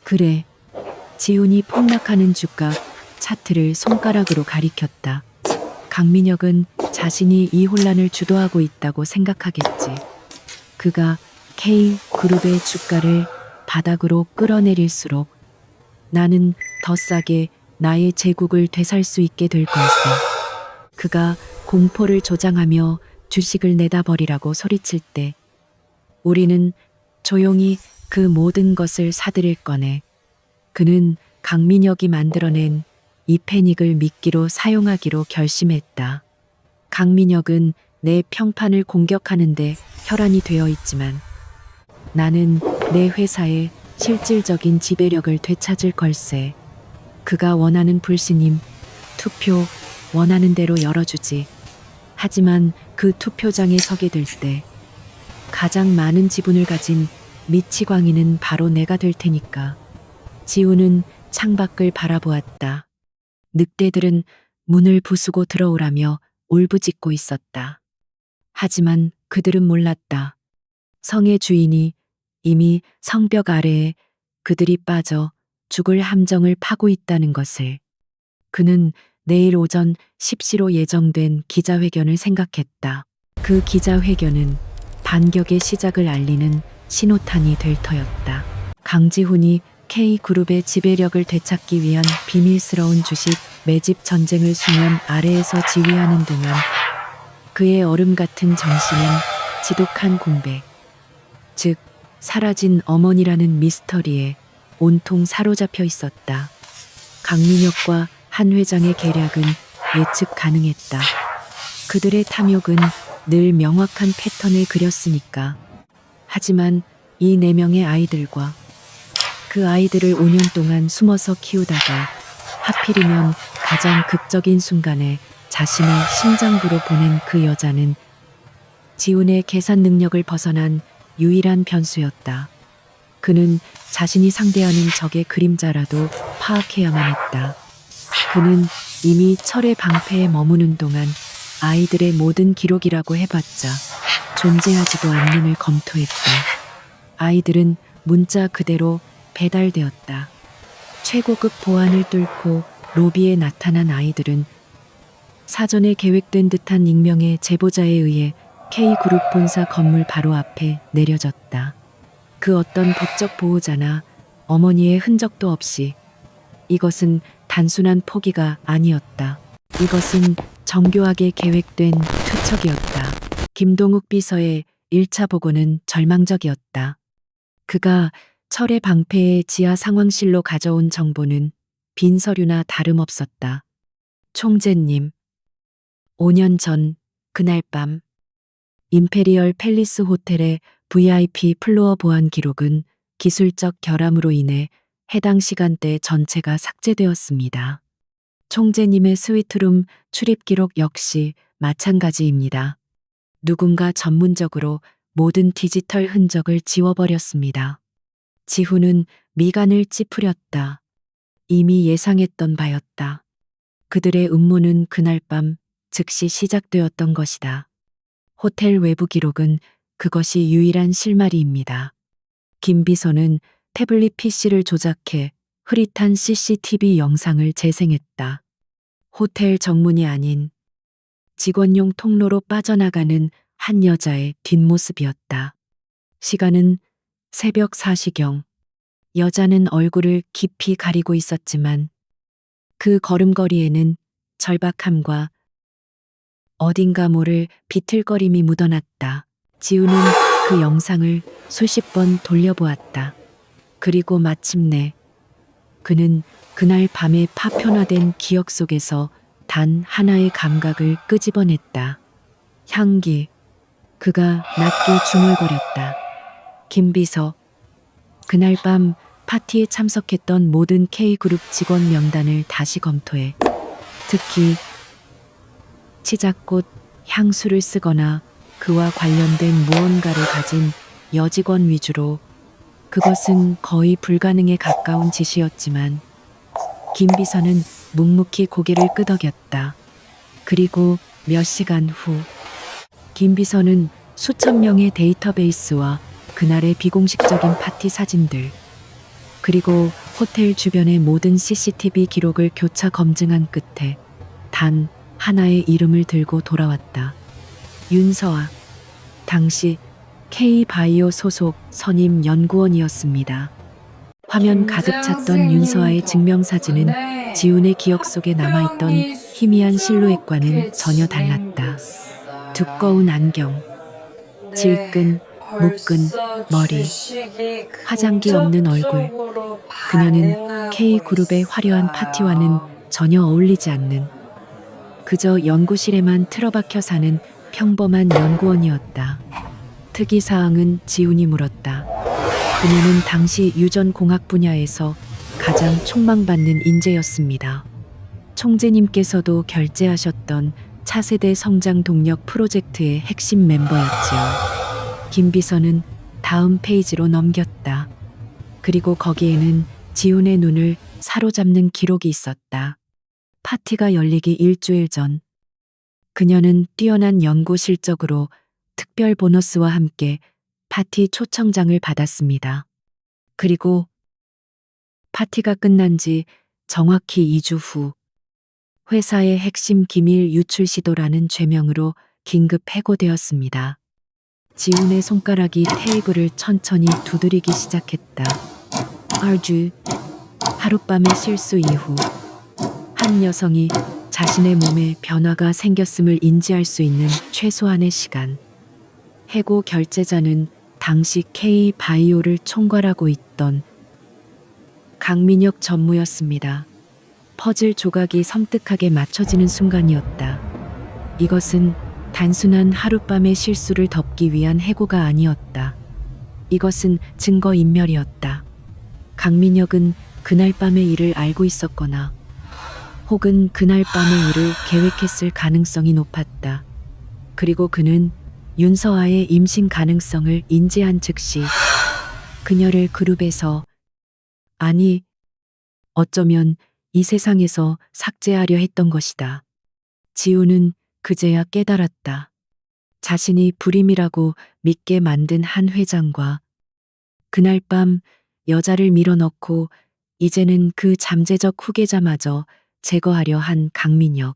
그래. 지훈이 폭락하는 주가 차트를 손가락으로 가리켰다. 강민혁은 자신이 이 혼란을 주도하고 있다고 생각하겠지. 그가 K그룹의 주가를 바닥으로 끌어내릴수록 나는 더 싸게 나의 제국을 되살 수 있게 될 걸세. 그가 공포를 조장하며 주식을 내다버리라고 소리칠 때 우리는 조용히 그 모든 것을 사들일 거네. 그는 강민혁이 만들어낸 이 패닉을 미끼로 사용하기로 결심했다. 강민혁은 내 평판을 공격하는데 혈안이 되어 있지만 나는 내 회사의 실질적인 지배력을 되찾을 걸세. 그가 원하는 불신임 투표 원하는 대로 열어주지. 하지만 그 투표장에 서게 될 때 가장 많은 지분을 가진 미치광이는 바로 내가 될 테니까. 지우는 창밖을 바라보았다. 늑대들은 문을 부수고 들어오라며 울부짖고 있었다. 하지만 그들은 몰랐다. 성의 주인이 이미 성벽 아래에 그들이 빠져 죽을 함정을 파고 있다는 것을. 그는 내일 오전 10시로 예정된 기자회견을 생각했다. 그 기자회견은 반격의 시작을 알리는 신호탄이 될 터였다. 강지훈이 K그룹의 지배력을 되찾기 위한 비밀스러운 주식 매집 전쟁을 수면 아래에서 지휘하는 동안 그의 얼음 같은 정신은 지독한 공백, 즉 사라진 어머니라는 미스터리에 온통 사로잡혀 있었다. 강민혁과 한 회장의 계략은 예측 가능했다. 그들의 탐욕은 늘 명확한 패턴을 그렸으니까. 하지만 이 4명의 아이들과 그 아이들을 5년 동안 숨어서 키우다가 하필이면 가장 극적인 순간에 자신을 심장부로 보낸 그 여자는 지훈의 계산 능력을 벗어난 유일한 변수였다. 그는 자신이 상대하는 적의 그림자라도 파악해야만 했다. 그는 이미 철의 방패에 머무는 동안 아이들의 모든 기록이라고 해봤자 존재하지도 않음을 검토했다. 아이들은 문자 그대로 배달되었다. 최고급 보안을 뚫고 로비에 나타난 아이들은 사전에 계획된 듯한 익명의 제보자에 의해 K그룹 본사 건물 바로 앞에 내려졌다. 그 어떤 법적 보호자나 어머니의 흔적도 없이. 이것은 단순한 포기가 아니었다. 이것은 정교하게 계획된 투척이었다. 김동욱 비서의 1차 보고는 절망적이었다. 그가 철의 방패의 지하 상황실로 가져온 정보는 빈 서류나 다름없었다. 총재님, 5년 전 그날 밤 임페리얼 팰리스 호텔의 VIP 플로어 보안 기록은 기술적 결함으로 인해 해당 시간대 전체가 삭제되었습니다. 총재님의 스위트룸 출입 기록 역시 마찬가지입니다. 누군가 전문적으로 모든 디지털 흔적을 지워버렸습니다. 지훈은 미간을 찌푸렸다. 이미 예상했던 바였다. 그들의 음모는 그날 밤 즉시 시작되었던 것이다. 호텔 외부 기록은 그것이 유일한 실마리입니다. 김 비서는 태블릿 PC를 조작해 흐릿한 CCTV 영상을 재생했다. 호텔 정문이 아닌 직원용 통로로 빠져나가는 한 여자의 뒷모습이었다. 시간은 새벽 4시경. 여자는 얼굴을 깊이 가리고 있었지만 그 걸음걸이에는 절박함과 어딘가 모를 비틀거림이 묻어났다. 지우는 그 영상을 수십 번 돌려보았다. 그리고 마침내 그는 그날 밤에 파편화된 기억 속에서 단 하나의 감각을 끄집어냈다. 향기. 그가 낮게 중얼거렸다. 김 비서. 그날 밤 파티에 참석했던 모든 K그룹 직원 명단을 다시 검토해. 특히 치자꽃 향수를 쓰거나 그와 관련된 무언가를 가진 여직원 위주로. 그것은 거의 불가능에 가까운 짓이었지만 김 비서는 묵묵히 고개를 끄덕였다. 그리고 몇 시간 후 김 비서는 수천 명의 데이터베이스와 그날의 비공식적인 파티 사진들 그리고 호텔 주변의 모든 CCTV 기록을 교차 검증한 끝에 단 하나의 이름을 들고 돌아왔다. 윤서아. 당시 K바이오 소속 선임 연구원이었습니다. 화면 가득 찼던 윤서아의 증명사진은 지훈의 기억 속에 남아있던 희미한 실루엣과는 전혀 달랐다. 두꺼운 안경, 질끈, 묶은 머리, 화장기 없는 얼굴. 그녀는 K그룹의 화려한 파티와는 전혀 어울리지 않는 그저 연구실에만 틀어박혀 사는 평범한 연구원이었다. 특이사항은 지훈이 물었다. 그녀는 당시 유전공학 분야에서 가장 촉망받는 인재였습니다. 총재님께서도 결재하셨던 차세대 성장 동력 프로젝트의 핵심 멤버였지요. 김 비서는 다음 페이지로 넘겼다. 그리고 거기에는 지훈의 눈을 사로잡는 기록이 있었다. 파티가 열리기 일주일 전, 그녀는 뛰어난 연구 실적으로 특별 보너스와 함께 파티 초청장을 받았습니다. 그리고 파티가 끝난 지 정확히 2주 후, 회사의 핵심 기밀 유출 시도라는 죄명으로 긴급 해고되었습니다. 지훈의 손가락이 테이블을 천천히 두드리기 시작했다. 아주 하룻밤의 실수 이후 한 여성이 자신의 몸에 변화가 생겼음을 인지할 수 있는 최소한의 시간. 해고 결재자는 당시 K-바이오를 총괄하고 있던 강민혁 전무였습니다. 퍼즐 조각이 섬뜩하게 맞춰지는 순간이었다. 이것은 단순한 하룻밤의 실수를 덮기 위한 해고가 아니었다. 이것은 증거인멸이었다. 강민혁은 그날 밤의 일을 알고 있었거나 혹은 그날 밤의 일을 계획했을 가능성이 높았다. 그리고 그는 윤서아의 임신 가능성을 인지한 즉시 그녀를 그룹에서, 아니, 어쩌면 이 세상에서 삭제하려 했던 것이다. 지우는 그제야 깨달았다. 자신이 불임이라고 믿게 만든 한 회장과 그날 밤 여자를 밀어넣고 이제는 그 잠재적 후계자마저 제거하려 한 강민혁.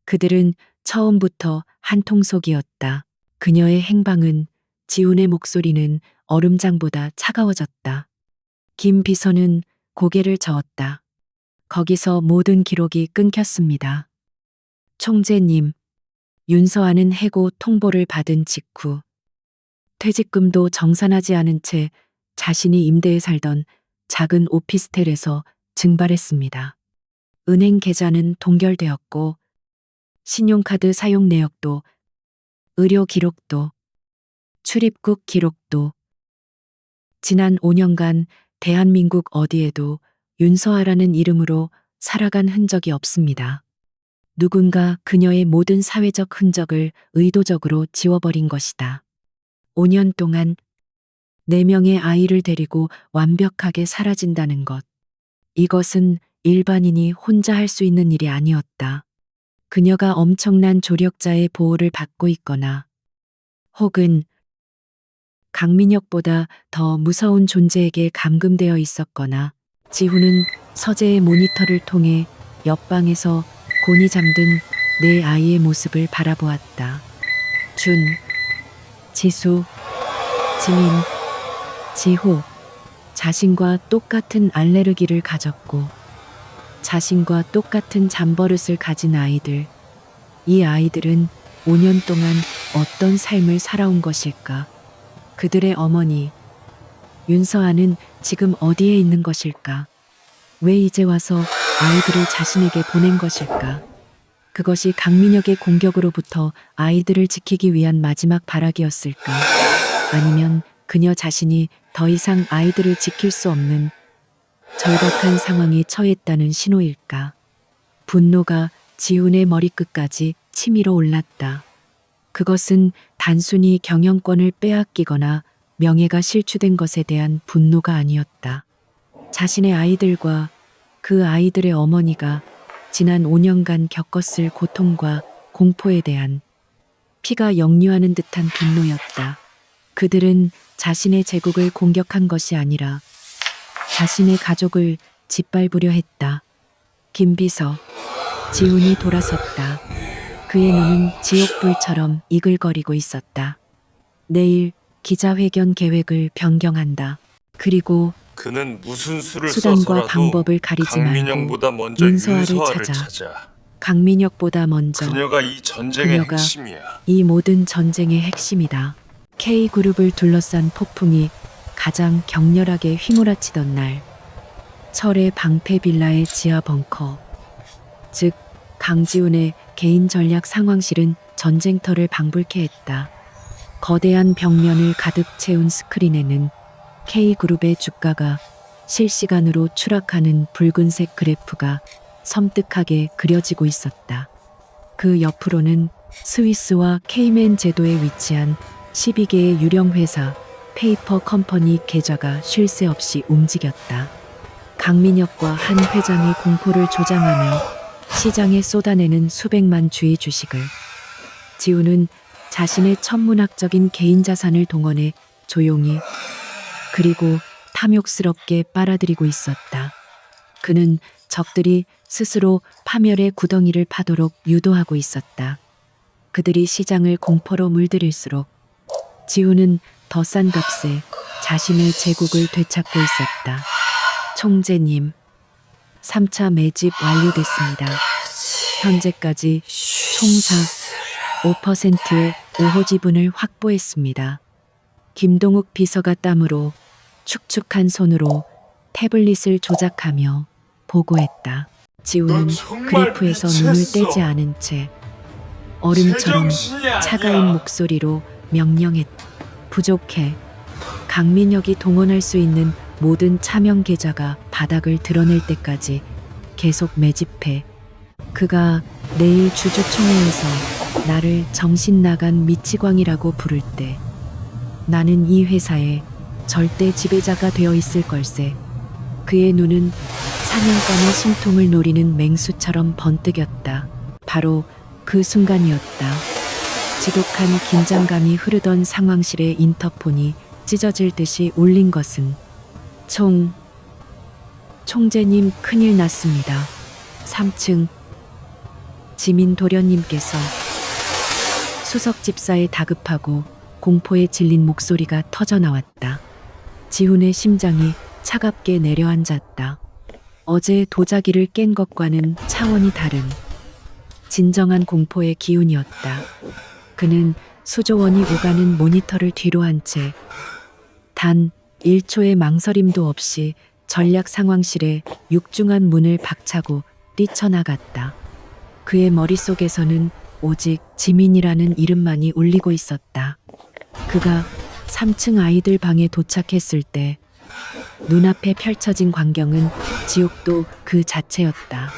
그들은 처음부터 한 통속이었다. 그녀의 행방은, 지훈의 목소리는 얼음장보다 차가워졌다. 김 비서는 고개를 저었다. 거기서 모든 기록이 끊겼습니다. 총재님, 윤서아는 해고 통보를 받은 직후 퇴직금도 정산하지 않은 채 자신이 임대에 살던 작은 오피스텔에서 증발했습니다. 은행 계좌는 동결되었고 신용카드 사용 내역도, 의료 기록도, 출입국 기록도, 지난 5년간 대한민국 어디에도 윤서아라는 이름으로 살아간 흔적이 없습니다. 누군가 그녀의 모든 사회적 흔적을 의도적으로 지워버린 것이다. 5년 동안 4명의 아이를 데리고 완벽하게 사라진다는 것. 이것은 일반인이 혼자 할 수 있는 일이 아니었다. 그녀가 엄청난 조력자의 보호를 받고 있거나 혹은 강민혁보다 더 무서운 존재에게 감금되어 있었거나, 지훈은 서재의 모니터를 통해 옆방에서 곤히 잠든 내 아이의 모습을 바라보았다. 준, 지수, 지민, 지호. 자신과 똑같은 알레르기를 가졌고 자신과 똑같은 잠버릇을 가진 아이들. 이 아이들은 5년 동안 어떤 삶을 살아온 것일까? 그들의 어머니 윤서아는 지금 어디에 있는 것일까? 왜 이제 와서 아이들을 자신에게 보낸 것일까? 그것이 강민혁의 공격으로부터 아이들을 지키기 위한 마지막 발악이었을까? 아니면 그녀 자신이 더 이상 아이들을 지킬 수 없는 절박한 상황에 처했다는 신호일까? 분노가 지훈의 머리끝까지 치밀어 올랐다. 그것은 단순히 경영권을 빼앗기거나 명예가 실추된 것에 대한 분노가 아니었다. 자신의 아이들과 그 아이들의 어머니가 지난 5년간 겪었을 고통과 공포에 대한 피가 역류하는 듯한 분노였다. 그들은 자신의 제국을 공격한 것이 아니라 자신의 가족을 짓밟으려 했다. 김비서, 지훈이 돌아섰다. 그의 눈은 지옥불처럼 이글거리고 있었다. 내일 기자회견 계획을 변경한다. 그리고 그는 무슨 수를 수단과 써서라도 방법을 가리지 말고 강민영보다 먼저 윤서아를 윤서아를 찾아. 찾아. 강민혁보다 먼저 그녀가 이 전쟁의 그녀가 핵심이야. 이 모든 전쟁의 핵심이다. K그룹을 둘러싼 폭풍이 가장 격렬하게 휘몰아치던 날, 철의 방패 빌라의 지하 벙커, 즉 강지훈의 개인 전략 상황실은 전쟁터를 방불케 했다. 거대한 벽면을 가득 채운 스크린에는 K그룹의 주가가 실시간으로 추락하는 붉은색 그래프가 섬뜩하게 그려지고 있었다. 그 옆으로는 스위스와 케이맨 제도에 위치한 12개의 유령 회사 페이퍼 컴퍼니 계좌가 쉴 새 없이 움직였다. 강민혁과 한 회장이 공포를 조장하며 시장에 쏟아내는 수백만 주의 주식을 지우는 자신의 천문학적인 개인 자산을 동원해 조용히 그리고 탐욕스럽게 빨아들이고 있었다. 그는 적들이 스스로 파멸의 구덩이를 파도록 유도하고 있었다. 그들이 시장을 공포로 물들일수록 지우는 더 싼 값에 자신의 제국을 되찾고 있었다. 총재님, 3차 매집 완료됐습니다. 현재까지 총사 5%의 오호 지분을 확보했습니다. 김동욱 비서가 땀으로 축축한 손으로 태블릿을 조작하며 보고했다. 지우는 그래프에서 눈을 떼지 않은 채 얼음처럼 차가운 목소리로 명령했다. 부족해. 강민혁이 동원할 수 있는 모든 차명 계좌가 바닥을 드러낼 때까지 계속 매집해. 그가 내일 주주총회에서 나를 정신 나간 미치광이라고 부를 때 나는 이 회사의 절대 지배자가 되어 있을 걸세. 그의 눈은 사냥감의 숨통을 노리는 맹수처럼 번뜩였다. 바로 그 순간이었다. 지독한 긴장감이 흐르던 상황실의 인터폰이 찢어질 듯이 울린 것은 총재님 큰일 났습니다. 3층 지민 도련님께서 수석 집사의 다급하고 공포에 질린 목소리가 터져 나왔다. 지훈의 심장이 차갑게 내려앉았다. 어제 도자기를 깬 것과는 차원이 다른 진정한 공포의 기운이었다. 그는 수조원이 오가는 모니터를 뒤로 한 채 단 1초의 망설임도 없이 전략 상황실에 육중한 문을 박차고 뛰쳐나갔다. 그의 머릿속에서는 오직 지민이라는 이름만이 울리고 있었다. 그가 3층 아이들 방에 도착했을 때 눈앞에 펼쳐진 광경은 지옥도 그 자체였다.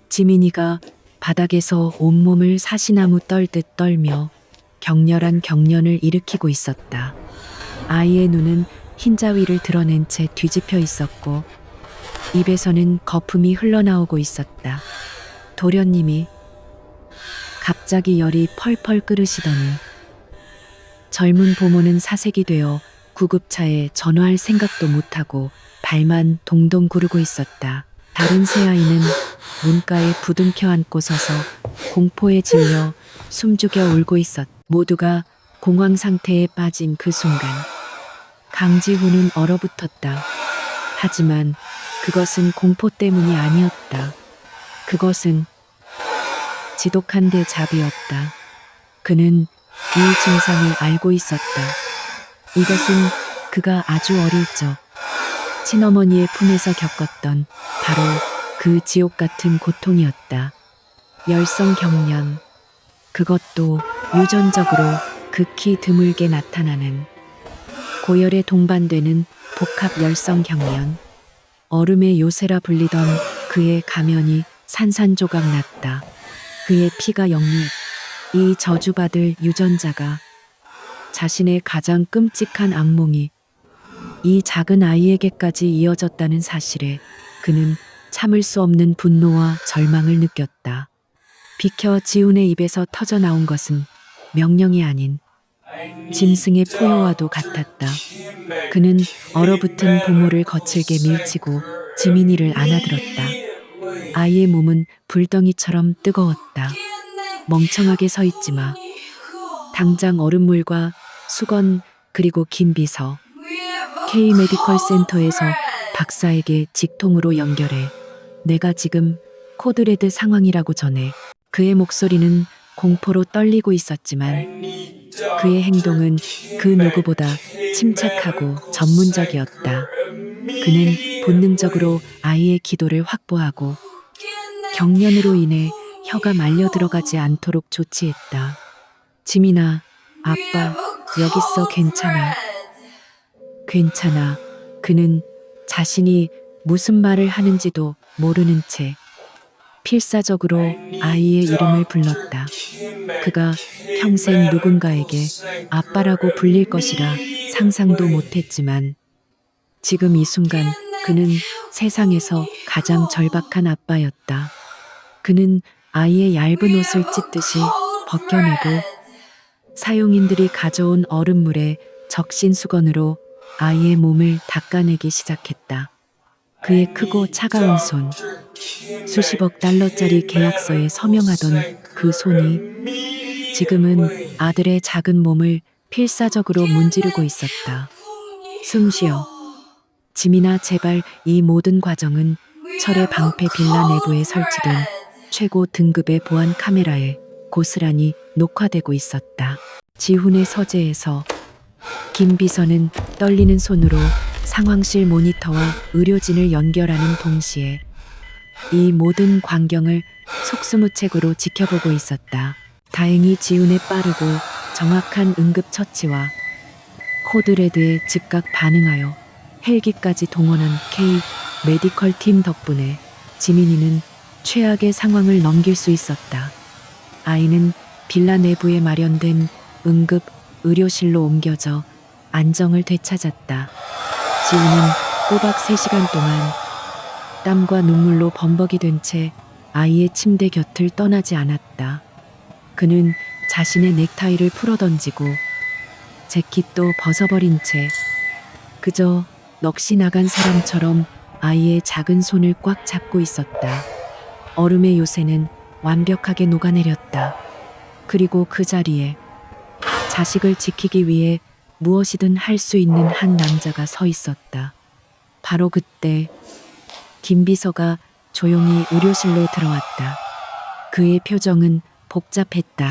지민이가 바닥에서 온몸을 사시나무 떨듯 떨며 격렬한 경련을 일으키고 있었다. 아이의 눈은 흰자위를 드러낸 채 뒤집혀 있었고 입에서는 거품이 흘러나오고 있었다. 도련님이 갑자기 열이 펄펄 끓으시더니 젊은 보모는 사색이 되어 구급차에 전화할 생각도 못하고 발만 동동 구르고 있었다. 다른 세 아이는 문가에 부둥켜 안고 서서 공포에 질려 숨죽여 울고 있었다. 모두가 공황 상태에 빠진 그 순간 강지훈은 얼어붙었다. 하지만 그것은 공포 때문이 아니었다. 그것은 지독한 데자비였다. 그는 이 증상을 알고 있었다. 이것은 그가 아주 어릴 적 친어머니의 품에서 겪었던 바로 그 지옥 같은 고통이었다. 열성 경련, 그것도 유전적으로 극히 드물게 나타나는 고열에 동반되는 복합 열성 경련. 얼음의 요새라 불리던 그의 가면이 산산조각 났다. 그의 피가 역류했다. 이 저주받을 유전자가 자신의 가장 끔찍한 악몽이 이 작은 아이에게까지 이어졌다는 사실에 그는 참을 수 없는 분노와 절망을 느꼈다. 비켜 지훈의 입에서 터져 나온 것은 명령이 아닌 짐승의 포효와도 같았다. 그는 얼어붙은 부모를 거칠게 밀치고 지민이를 안아들었다. 아이의 몸은 불덩이처럼 뜨거웠다. 멍청하게 서 있지 마. 당장 얼음물과 수건 그리고 김비서 K 메디컬 센터에서 박사에게 직통으로 연결해. 내가 지금 코드레드 상황이라고 전해. 그의 목소리는 공포로 떨리고 있었지만 그의 행동은 그 누구보다 침착하고 전문적이었다. 그는 본능적으로 아이의 기도를 확보하고 경련으로 인해 혀가 말려 들어가지 않도록 조치했다. 지민아, 아빠, 여기 있어. 괜찮아. 괜찮아. 그는 자신이 무슨 말을 하는지도 모르는 채 필사적으로 아이의 이름을 불렀다. 그가 평생 누군가에게 아빠라고 불릴 것이라 상상도 못했지만 지금 이 순간 그는 세상에서 가장 절박한 아빠였다. 그는 아이의 얇은 옷을 찢듯이 벗겨내고 사용인들이 가져온 얼음물에 적신 수건으로 아이의 몸을 닦아내기 시작했다. 그의 크고 차가운 손, 수십억 달러짜리 계약서에 서명하던 그 손이 지금은 아들의 작은 몸을 필사적으로 문지르고 있었다. 숨 쉬어. 지민아, 제발. 이 모든 과정은 철의 방패 빌라 내부에 설치된 최고 등급의 보안 카메라에 고스란히 녹화되고 있었다. 지훈의 서재에서 김 비서는 떨리는 손으로 상황실 모니터와 의료진을 연결하는 동시에 이 모든 광경을 속수무책으로 지켜보고 있었다. 다행히 지훈의 빠르고 정확한 응급처치와 코드레드에 즉각 반응하여 헬기까지 동원한 K 메디컬 팀 덕분에 지민이는 최악의 상황을 넘길 수 있었다. 아이는 빌라 내부에 마련된 응급 의료실로 옮겨져 안정을 되찾았다. 지훈은 꼬박 3시간 동안 땀과 눈물로 범벅이 된 채 아이의 침대 곁을 떠나지 않았다. 그는 자신의 넥타이를 풀어던지고 재킷도 벗어버린 채 그저 넋이 나간 사람처럼 아이의 작은 손을 꽉 잡고 있었다. 얼음의 요새는 완벽하게 녹아내렸다. 그리고 그 자리에 자식을 지키기 위해 무엇이든 할 수 있는 한 남자가 서 있었다. 바로 그때 김 비서가 조용히 의료실로 들어왔다. 그의 표정은 복잡했다.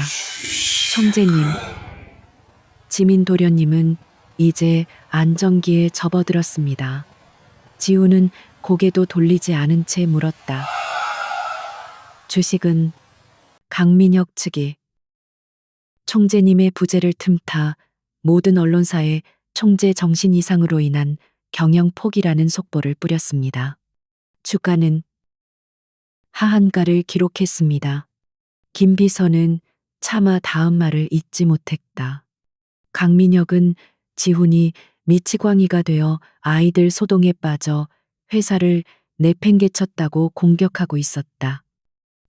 총재님, 지민 도련님은 이제 안정기에 접어들었습니다. 지우는 고개도 돌리지 않은 채 물었다. 주식은 강민혁 측이 총재님의 부재를 틈타 모든 언론사에 총재 정신 이상으로 인한 경영 포기라는 속보를 뿌렸습니다. 주가는 하한가를 기록했습니다. 김 비서는 차마 다음 말을 잊지 못했다. 강민혁은 지훈이 미치광이가 되어 아이들 소동에 빠져 회사를 내팽개쳤다고 공격하고 있었다.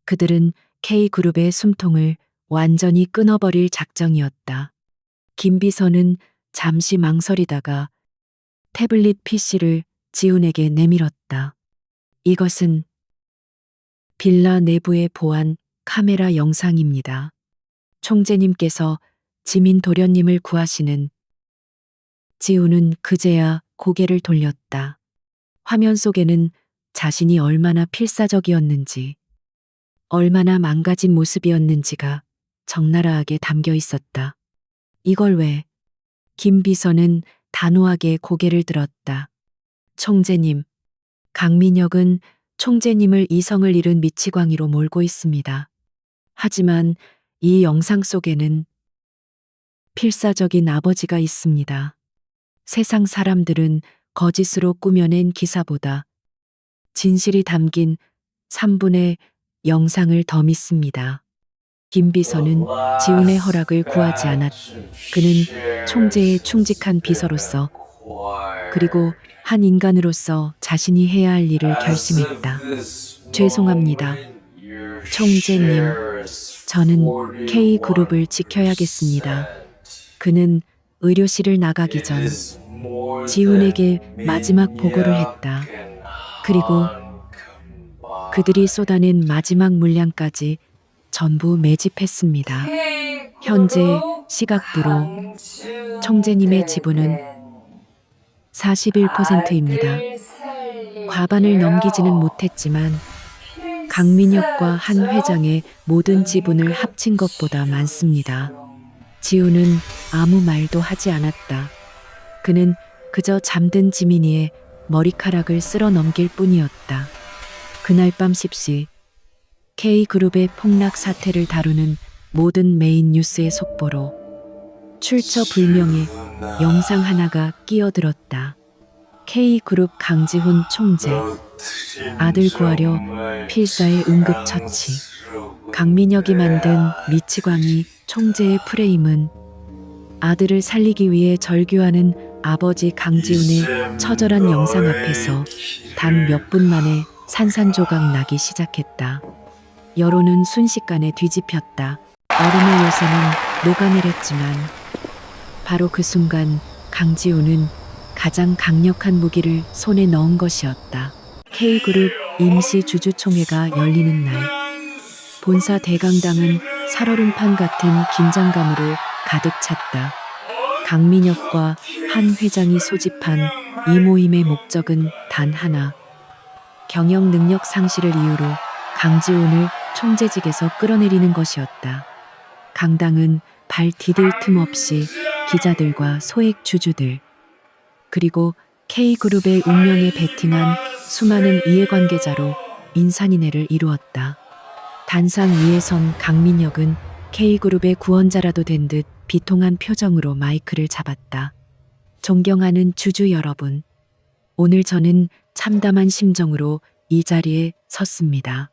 그들은 K그룹의 숨통을 완전히 끊어버릴 작정이었다. 김 비서는 잠시 망설이다가 태블릿 PC를 지훈에게 내밀었다. 이것은 빌라 내부의 보안 카메라 영상입니다. 총재님께서 지민 도련님을 구하시는. 지훈은 그제야 고개를 돌렸다. 화면 속에는 자신이 얼마나 필사적이었는지, 얼마나 망가진 모습이었는지가 적나라하게 담겨 있었다. 이걸 왜? 김 비서는 단호하게 고개를 들었다. 총재님, 강민혁은 총재님을 이성을 잃은 미치광이로 몰고 있습니다. 하지만 이 영상 속에는 필사적인 아버지가 있습니다. 세상 사람들은 거짓으로 꾸며낸 기사보다 진실이 담긴 3분의 영상을 더 믿습니다. 김 비서는 지훈의 허락을 구하지 않았. 그는 총재의 충직한 비서로서 그리고 한 인간으로서 자신이 해야 할 일을 결심했다. 죄송합니다. 총재님, 저는 K그룹을 지켜야겠습니다. 그는 의료실을 나가기 전 지훈에게 마지막 보고를 했다. 그리고 그들이 쏟아낸 마지막 물량까지 전부 매집했습니다. 현재 시각부로 총재님의 지분은 41%입니다. 과반을 넘기지는 못했지만 강민혁과 한 회장의 모든 지분을 합친 것보다 많습니다. 지우는 아무 말도 하지 않았다. 그는 그저 잠든 지민이의 머리카락을 쓸어 넘길 뿐이었다. 그날 밤 10시 K그룹의 폭락 사태를 다루는 모든 메인 뉴스의 속보로 출처 불명의 영상 하나가 끼어들었다. K그룹 강지훈 총재, 아들 구하려 필사의 응급처치. 강민혁이 만든 미치광이 총재의 프레임은 아들을 살리기 위해 절규하는 아버지 강지훈의 처절한 영상 앞에서 단 몇 분 만에 산산조각 나기 시작했다. 여론은 순식간에 뒤집혔다. 얼음의 요새는 녹아내렸지만 바로 그 순간 강지훈은 가장 강력한 무기를 손에 넣은 것이었다. K그룹 임시 주주총회가 열리는 날, 본사 대강당은 살얼음판 같은 긴장감으로 가득 찼다. 강민혁과 한 회장이 소집한 이 모임의 목적은 단 하나, 경영 능력 상실을 이유로 강지훈을 총재직에서 끌어내리는 것이었다. 강당은 발 디딜 틈 없이 기자들과 소액 주주들, 그리고 K그룹의 운명에 베팅한 수많은 이해관계자로 인산인해를 이루었다. 단상 위에 선 강민혁은 K그룹의 구원자라도 된 듯 비통한 표정으로 마이크를 잡았다. 존경하는 주주 여러분, 오늘 저는 참담한 심정으로 이 자리에 섰습니다.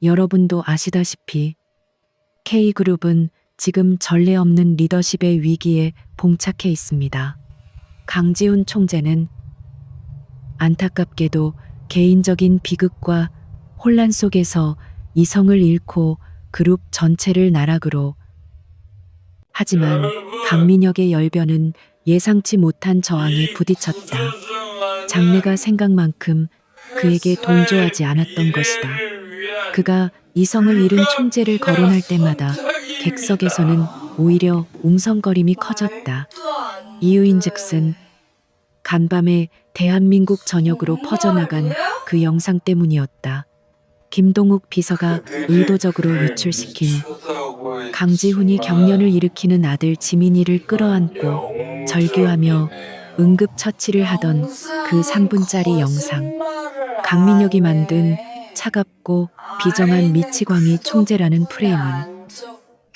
여러분도 아시다시피 K그룹은 지금 전례 없는 리더십의 위기에 봉착해 있습니다. 강지훈 총재는 안타깝게도 개인적인 비극과 혼란 속에서 이성을 잃고 그룹 전체를 나락으로, 하지만 강민혁의 열변은 예상치 못한 저항에 부딪혔다. 장래가 생각만큼 그에게 동조하지 않았던 것이다. 그가 이성을 잃은 총재를 거론할 때마다 객석에서는 오히려 웅성거림이 커졌다. 이유인즉슨 간밤에 대한민국 전역으로 퍼져나간 그 영상 때문이었다. 김동욱 비서가 의도적으로 유출시킨 강지훈이 경련을 일으키는 아들 지민이를 끌어안고 절규하며 응급처치를 하던 그 3분짜리 영상. 강민혁이 만든 차갑고 비정한 미치광이 총재라는 프레임은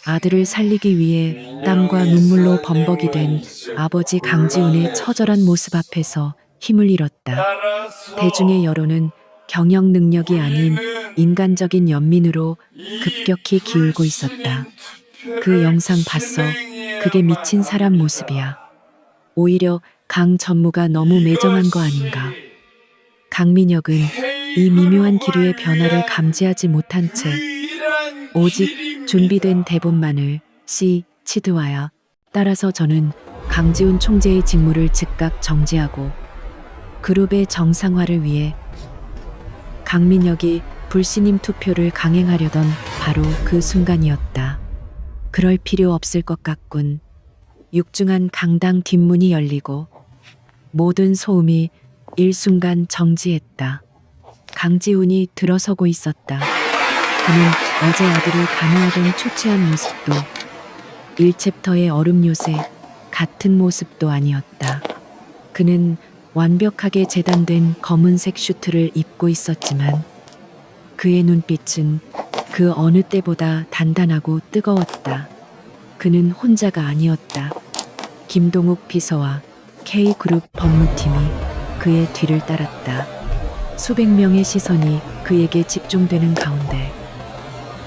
아들을 살리기 위해 땀과 눈물로 범벅이 된 아버지 강지훈의 처절한 모습 앞에서 힘을 잃었다. 대중의 여론은 경영 능력이 아닌 인간적인 연민으로 급격히 기울고 있었다. 그 영상 봤어. 그게 미친 사람 모습이야. 오히려 강 전무가 너무 매정한 거 아닌가. 강민혁은 이 미묘한 기류의 변화를 감지하지 못한 채 오직 준비된 대본만을 치드와야. 따라서 저는 강지훈 총재의 직무를 즉각 정지하고 그룹의 정상화를 위해 강민혁이 불신임 투표를 강행하려던 바로 그 순간이었다. 그럴 필요 없을 것 같군. 육중한 강당 뒷문이 열리고 모든 소음이 일순간 정지했다. 강지훈이 들어서고 있었다. 그는 어제 아들을 간호하던 초췌한 모습도 1챕터의 얼음 요새 같은 모습도 아니었다. 그는 완벽하게 재단된 검은색 슈트를 입고 있었지만 그의 눈빛은 그 어느 때보다 단단하고 뜨거웠다. 그는 혼자가 아니었다. 김동욱 비서와 K그룹 법무팀이 그의 뒤를 따랐다. 수백 명의 시선이 그에게 집중되는 가운데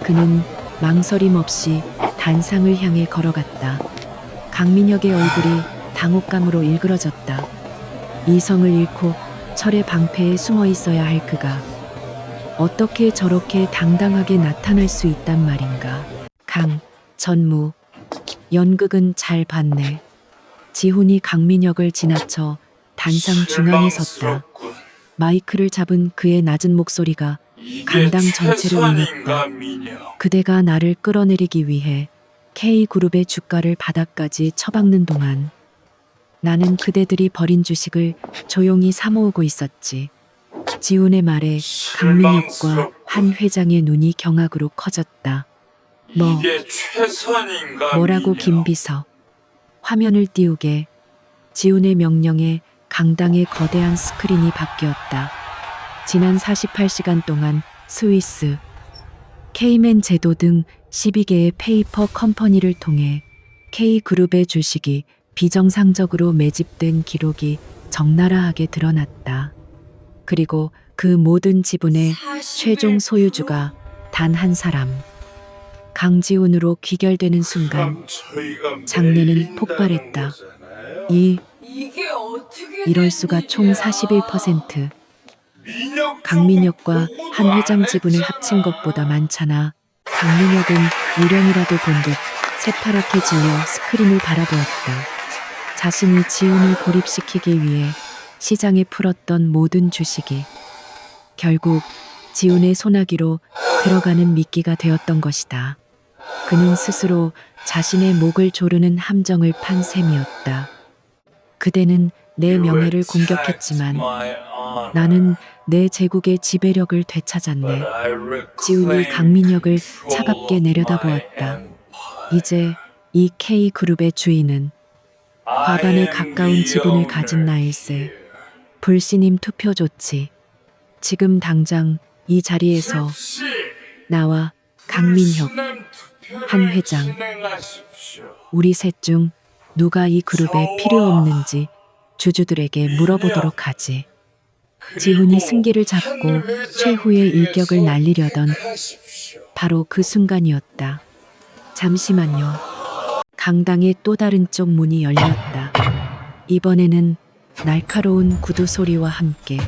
그는 망설임 없이 단상을 향해 걸어갔다. 강민혁의 얼굴이 당혹감으로 일그러졌다. 이성을 잃고 철의 방패에 숨어 있어야 할 그가 어떻게 저렇게 당당하게 나타날 수 있단 말인가. 강 전무, 연극은 잘 봤네. 지훈이 강민혁을 지나쳐 단상 중앙에 섰다. 마이크를 잡은 그의 낮은 목소리가 강당 전체를 울렸다. 그대가 나를 끌어내리기 위해 K그룹의 주가를 바닥까지 처박는 동안 나는 그대들이 버린 주식을 조용히 사모으고 있었지. 지훈의 말에 강민혁과 한 회장의 눈이 경악으로 커졌다. 이게 최선인가? 뭐라고 김비서. 화면을 띄우게 지훈의 명령에 강당의 거대한 스크린이 바뀌었다. 지난 48시간 동안 스위스, 케이맨 제도 등 12개의 페이퍼 컴퍼니를 통해 K그룹의 주식이 비정상적으로 매집된 기록이 적나라하게 드러났다. 그리고 그 모든 지분의 최종 소유주가 단 한 사람. 강지훈으로 귀결되는 순간 장내는 폭발했다. 이게 어떻게 이럴 수가 총 41%. 강민혁과 한 회장 지분을 합친 것보다 많잖아. 강민혁은 유령이라도 본 듯 새파랗게 질려 스크린을 바라보았다. 자신이 지훈을 고립시키기 위해 시장에 풀었던 모든 주식이 결국 지훈의 소나기로 들어가는 미끼가 되었던 것이다. 그는 스스로 자신의 목을 조르는 함정을 판 셈이었다. 그대는 내 명예를 공격했지만 나는 내 제국의 지배력을 되찾았네. 지훈이 강민혁을 차갑게 내려다보았다. 이제 이 K그룹의 주인은 과반에 가까운 지분을 가진 나일세. 불신임 투표 조치. 지금 당장 이 자리에서 나와 강민혁, 한 회장, 우리 셋 중 누가 이 그룹에 필요 없는지 주주들에게 물어보도록 하지. 지훈이 승기를 잡고 최후의 일격을 날리려던 바로 그 순간이었다. 잠시만요. 강당의 또 다른 쪽 문이 열렸다. 이번에는 날카로운 구두 소리와 함께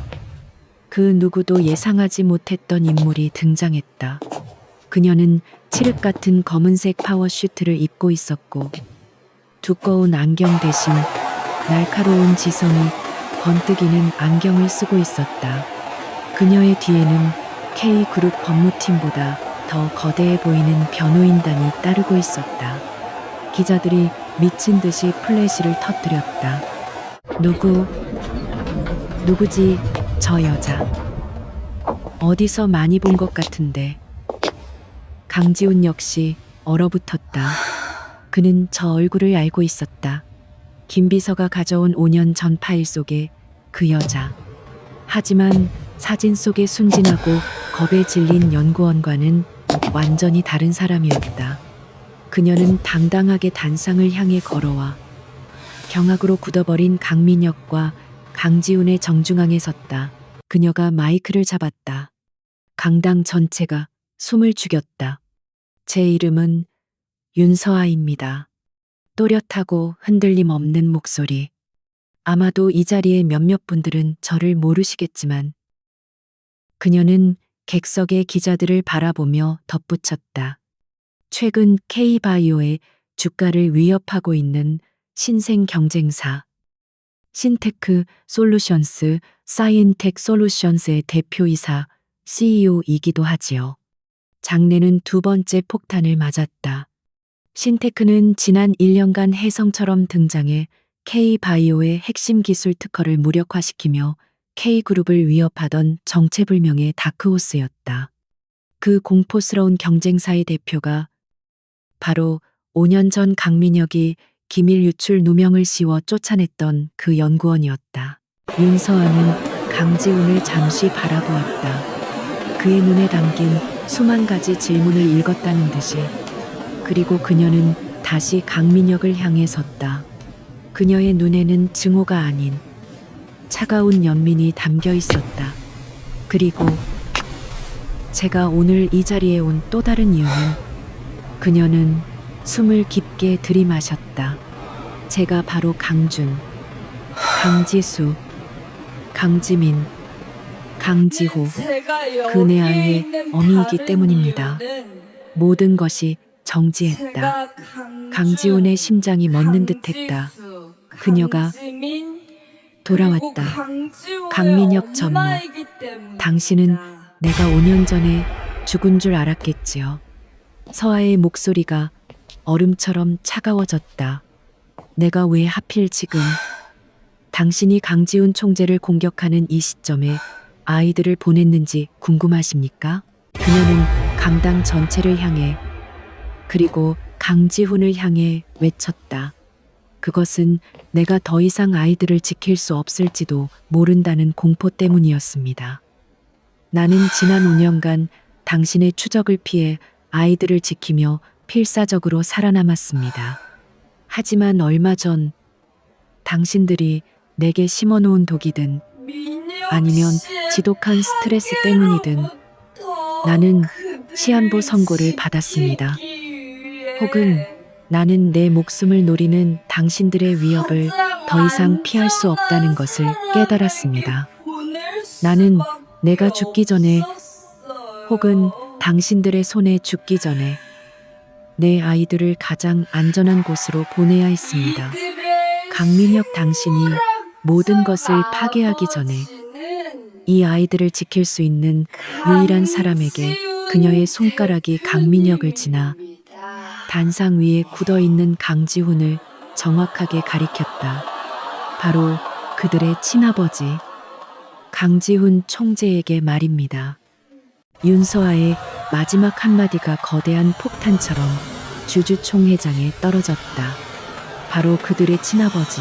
그 누구도 예상하지 못했던 인물이 등장했다. 그녀는 칠흑 같은 검은색 파워슈트를 입고 있었고 두꺼운 안경 대신 날카로운 지성이 번뜩이는 안경을 쓰고 있었다. 그녀의 뒤에는 K그룹 법무팀보다 더 거대해 보이는 변호인단이 따르고 있었다. 기자들이 미친 듯이 플래시를 터뜨렸다. 누구지 저 여자. 어디서 많이 본 것 같은데. 강지훈 역시 얼어붙었다. 그는 저 얼굴을 알고 있었다. 김 비서가 가져온 5년 전 파일 속의 그 여자. 하지만 사진 속의 순진하고 겁에 질린 연구원과는 완전히 다른 사람이었다. 그녀는 당당하게 단상을 향해 걸어와 경악으로 굳어버린 강민혁과 강지훈의 정중앙에 섰다. 그녀가 마이크를 잡았다. 강당 전체가 숨을 죽였다. 제 이름은 윤서아입니다. 또렷하고 흔들림 없는 목소리. 아마도 이 자리의 몇몇 분들은 저를 모르시겠지만 그녀는 객석의 기자들을 바라보며 덧붙였다. 최근 K바이오의 주가를 위협하고 있는 신생 경쟁사 신테크 솔루션스 사이엔텍 솔루션스의 대표이사 CEO이기도 하지요. 장내는 두 번째 폭탄을 맞았다. 신테크는 지난 1년간 혜성처럼 등장해 K바이오의 핵심 기술 특허를 무력화시키며 K그룹을 위협하던 정체불명의 다크호스였다. 그 공포스러운 경쟁사의 대표가 바로 5년 전 강민혁이 기밀 유출 누명을 씌워 쫓아냈던 그 연구원이었다. 윤서아는 강지훈을 잠시 바라보았다. 그의 눈에 담긴 수만 가지 질문을 읽었다는 듯이. 그리고 그녀는 다시 강민혁을 향해 섰다. 그녀의 눈에는 증오가 아닌 차가운 연민이 담겨 있었다. 그리고 제가 오늘 이 자리에 온 또 다른 이유는 그녀는 숨을 깊게 들이마셨다. 제가 바로 강준, 강지수, 강지민, 강지호, 그네 아이의 어미이기 때문입니다. 모든 것이 정지했다. 강지훈의 심장이 멎는 듯했다. 그녀가 돌아왔다. 강민혁 전무, 당신은 내가 5년 전에 죽은 줄 알았겠지요. 서아의 목소리가 얼음처럼 차가워졌다. 내가 왜 하필 지금 당신이 강지훈 총재를 공격하는 이 시점에 아이들을 보냈는지 궁금하십니까? 그녀는 강당 전체를 향해 그리고 강지훈을 향해 외쳤다. 그것은 내가 더 이상 아이들을 지킬 수 없을지도 모른다는 공포 때문이었습니다. 나는 지난 5년간 당신의 추적을 피해 아이들을 지키며 필사적으로 살아남았습니다. 하지만 얼마 전 당신들이 내게 심어놓은 독이든 아니면 지독한 스트레스 때문이든 나는 시한부 선고를 받았습니다. 혹은 나는 내 목숨을 노리는 당신들의 위협을 더 이상 피할 수 없다는 것을 깨달았습니다. 나는 내가 죽기 전에 혹은 당신들의 손에 죽기 전에 내 아이들을 가장 안전한 곳으로 보내야 했습니다. 강민혁 당신이 모든 것을 파괴하기 전에 이 아이들을 지킬 수 있는 유일한 사람에게 그녀의 손가락이 강민혁을 지나 단상 위에 굳어있는 강지훈을 정확하게 가리켰다. 바로 그들의 친아버지 강지훈 총재에게 말입니다. 윤서아의 마지막 한마디가 거대한 폭탄처럼 주주총 회장에 떨어졌다. 바로 그들의 친아버지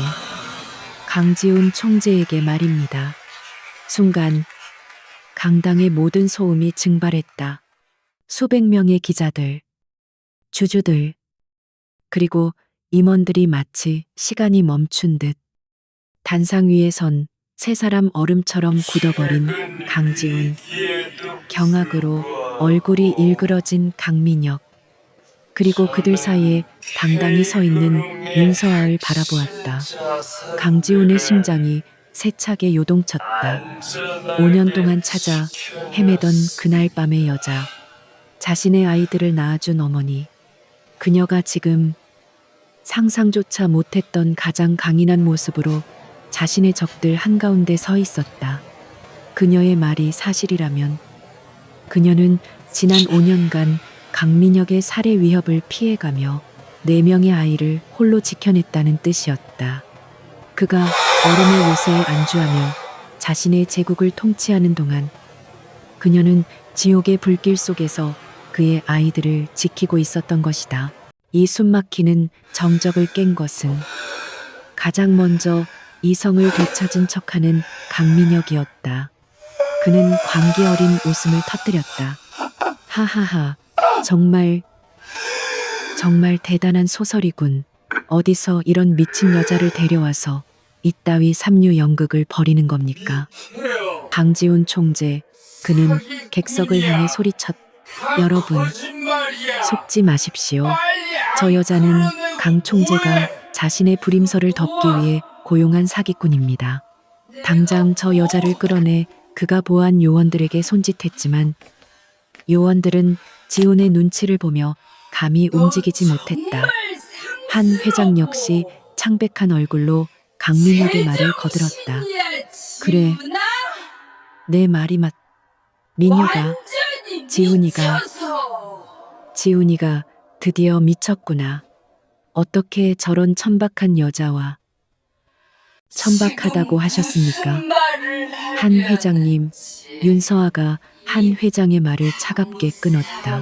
강지훈 총재에게 말입니다. 순간 강당의 모든 소음이 증발했다. 수백 명의 기자들, 주주들, 그리고 임원들이 마치 시간이 멈춘 듯 단상 위에 선 세 사람 얼음처럼 굳어버린 강지훈, 경악으로 얼굴이 일그러진 강민혁, 그리고 그들 사이에 당당히 서 있는 윤서아를 바라보았다. 강지훈의 심장이 세차게 요동쳤다. 5년 동안 찾아 헤매던 그날 밤의 여자, 자신의 아이들을 낳아준 어머니, 그녀가 지금 상상조차 못했던 가장 강인한 모습으로 자신의 적들 한가운데 서 있었다. 그녀의 말이 사실이라면 그녀는 지난 5년간 강민혁의 살해 위협을 피해가며 4명의 아이를 홀로 지켜냈다는 뜻이었다. 그가 얼음의 요새에 안주하며 자신의 제국을 통치하는 동안 그녀는 지옥의 불길 속에서 그의 아이들을 지키고 있었던 것이다. 이 숨막히는 정적을 깬 것은 가장 먼저 이성을 되찾은 척하는 강민혁이었다. 그는 광기 어린 웃음을 터뜨렸다. 하하하, 정말 대단한 소설이군. 어디서 이런 미친 여자를 데려와서 이따위 삼류 연극을 벌이는 겁니까? 강지훈 총재, 그는 객석을 향해 소리쳤다. 여러분, 속지 마십시오. 저 여자는 강 총재가 자신의 불임설을 덮기 위해 고용한 사기꾼입니다. 당장 저 여자를 끌어내 그가 보호한 요원들에게 손짓했지만 요원들은 지훈의 눈치를 보며 감히 움직이지 못했다. 한 회장 역시 창백한 얼굴로 강민혁의 말을 거들었다. 그래, 내 말이 맞. 민혁아, 지훈이가 드디어 미쳤구나. 어떻게 저런 천박한 여자와 천박하다고 하셨습니까? 한 회장님, 윤서아가 한 회장의 말을 차갑게 끊었다.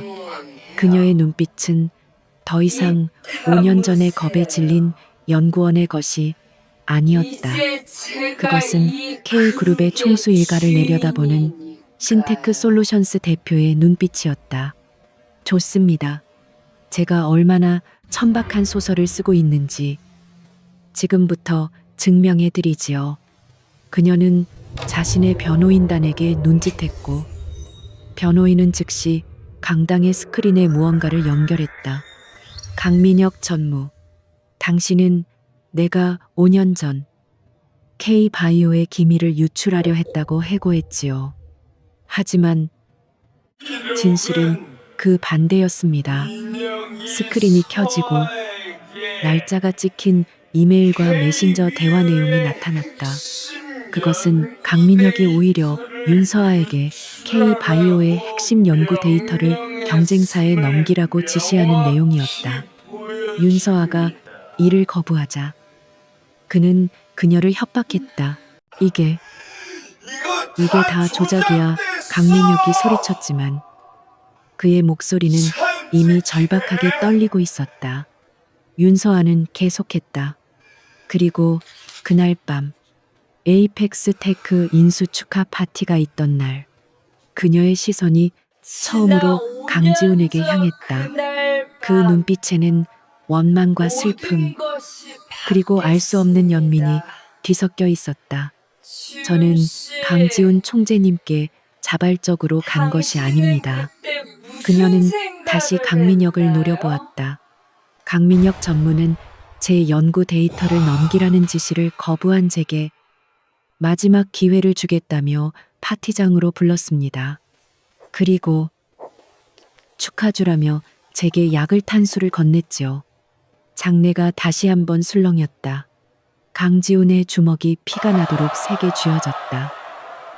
그녀의 눈빛은 더 이상 5년 전의 겁에 질린 연구원의 것이 아니었다. 그것은 K그룹의 총수 일가를 내려다보는 신테크 솔루션스 대표의 눈빛이었다. 좋습니다. 제가 얼마나 천박한 소설을 쓰고 있는지 지금부터 증명해드리지요. 그녀는 자신의 변호인단에게 눈짓했고 변호인은 즉시 강당의 스크린에 무언가를 연결했다. 강민혁 전무, 당신은 내가 5년 전 K바이오의 기밀을 유출하려 했다고 해고했지요. 하지만 진실은 그 반대였습니다. 스크린이 켜지고 날짜가 찍힌 이메일과 메신저 대화 내용이 나타났다. 그것은 강민혁이 오히려 윤서아에게 K바이오의 핵심 연구 데이터를 경쟁사에 넘기라고 지시하는 내용이었다. 윤서아가 이를 거부하자 그는 그녀를 협박했다. 이게 다 조작이야. 강민혁이 소리쳤지만 그의 목소리는 이미 절박하게 떨리고 있었다. 윤서아는 계속했다. 그리고 그날 밤 에이펙스 테크 인수 축하 파티가 있던 날 그녀의 시선이 처음으로 강지훈에게 향했다. 그 눈빛에는 원망과 슬픔 그리고 알 수 없는 연민이 뒤섞여 있었다. 저는 강지훈 총재님께 자발적으로 간 것이 아닙니다. 그녀는 다시 강민혁을 노려보았다. 강민혁 전무는 제 연구 데이터를 넘기라는 지시를 거부한 제게 마지막 기회를 주겠다며 파티장으로 불렀습니다. 그리고 축하주라며 제게 약을 탄 수를 건넸지요. 장내가 다시 한번 술렁였다. 강지훈의 주먹이 피가 나도록 세게 쥐어졌다.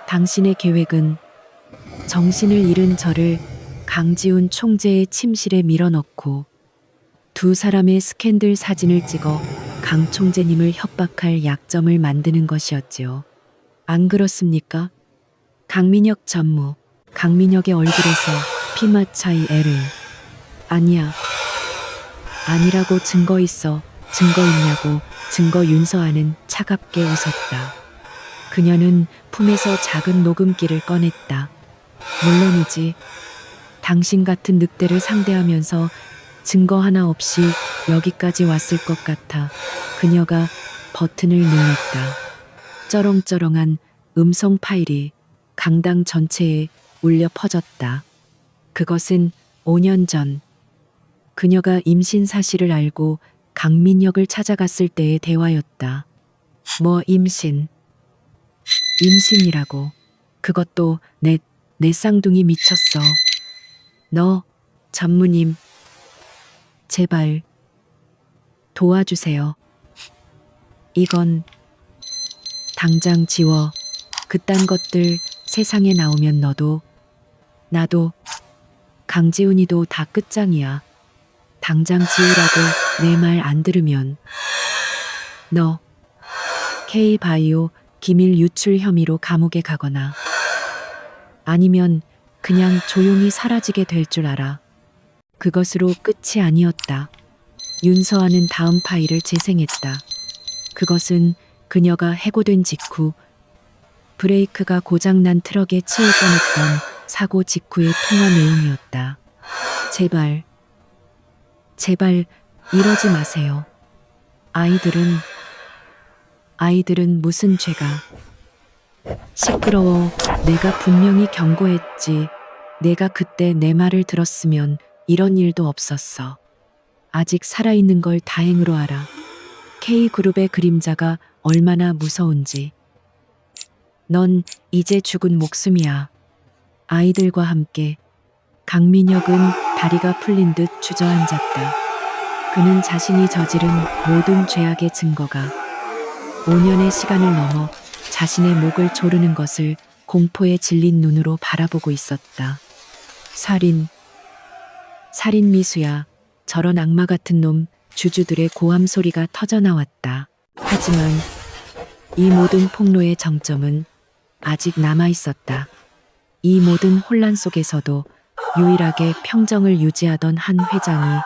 당신의 계획은 정신을 잃은 저를 강지훈 총재의 침실에 밀어넣고 두 사람의 스캔들 사진을 찍어 강 총재님을 협박할 약점을 만드는 것이었지요. 안 그렇습니까? 강민혁 전무, 강민혁의 얼굴에서 피마차이 애를. 아니야. 아니라고 증거 있어. 증거 있냐고. 증거. 윤서아는 차갑게 웃었다. 그녀는 품에서 작은 녹음기를 꺼냈다. 물론이지. 당신 같은 늑대를 상대하면서 증거 하나 없이 여기까지 왔을 것 같아. 그녀가 버튼을 눌렀다. 쩌렁쩌렁한 음성 파일이 강당 전체에 울려 퍼졌다. 그것은 5년 전 그녀가 임신 사실을 알고 강민혁을 찾아갔을 때의 대화였다. 뭐 임신? 임신이라고. 그것도 내 쌍둥이. 미쳤어. 너, 전무님. 제발 도와주세요. 이건 당장 지워. 그딴 것들 세상에 나오면 너도 나도 강지훈이도 다 끝장이야. 당장 지우라고. 내 말 안 들으면 너 K바이오 기밀 유출 혐의로 감옥에 가거나 아니면 그냥 조용히 사라지게 될 줄 알아. 그것으로 끝이 아니었다. 윤서아는 다음 파일을 재생했다. 그것은 그녀가 해고된 직후 브레이크가 고장난 트럭에 치일 뻔했던 사고 직후의 통화 내용이었다. 제발 이러지 마세요. 아이들은 무슨 죄가. 시끄러워. 내가 분명히 경고했지. 내가 그때 내 말을 들었으면 이런 일도 없었어. 아직 살아있는 걸 다행으로 알아. K그룹의 그림자가 얼마나 무서운지. 넌 이제 죽은 목숨이야. 아이들과 함께. 강민혁은 다리가 풀린 듯 주저앉았다. 그는 자신이 저지른 모든 죄악의 증거가 5년의 시간을 넘어 자신의 목을 조르는 것을 공포에 질린 눈으로 바라보고 있었다. 살인 미수야. 저런 악마 같은 놈. 주주들의 고함 소리가 터져나왔다. 하지만 이 모든 폭로의 정점은 아직 남아 있었다. 이 모든 혼란 속에서도 유일하게 평정을 유지하던 한 회장이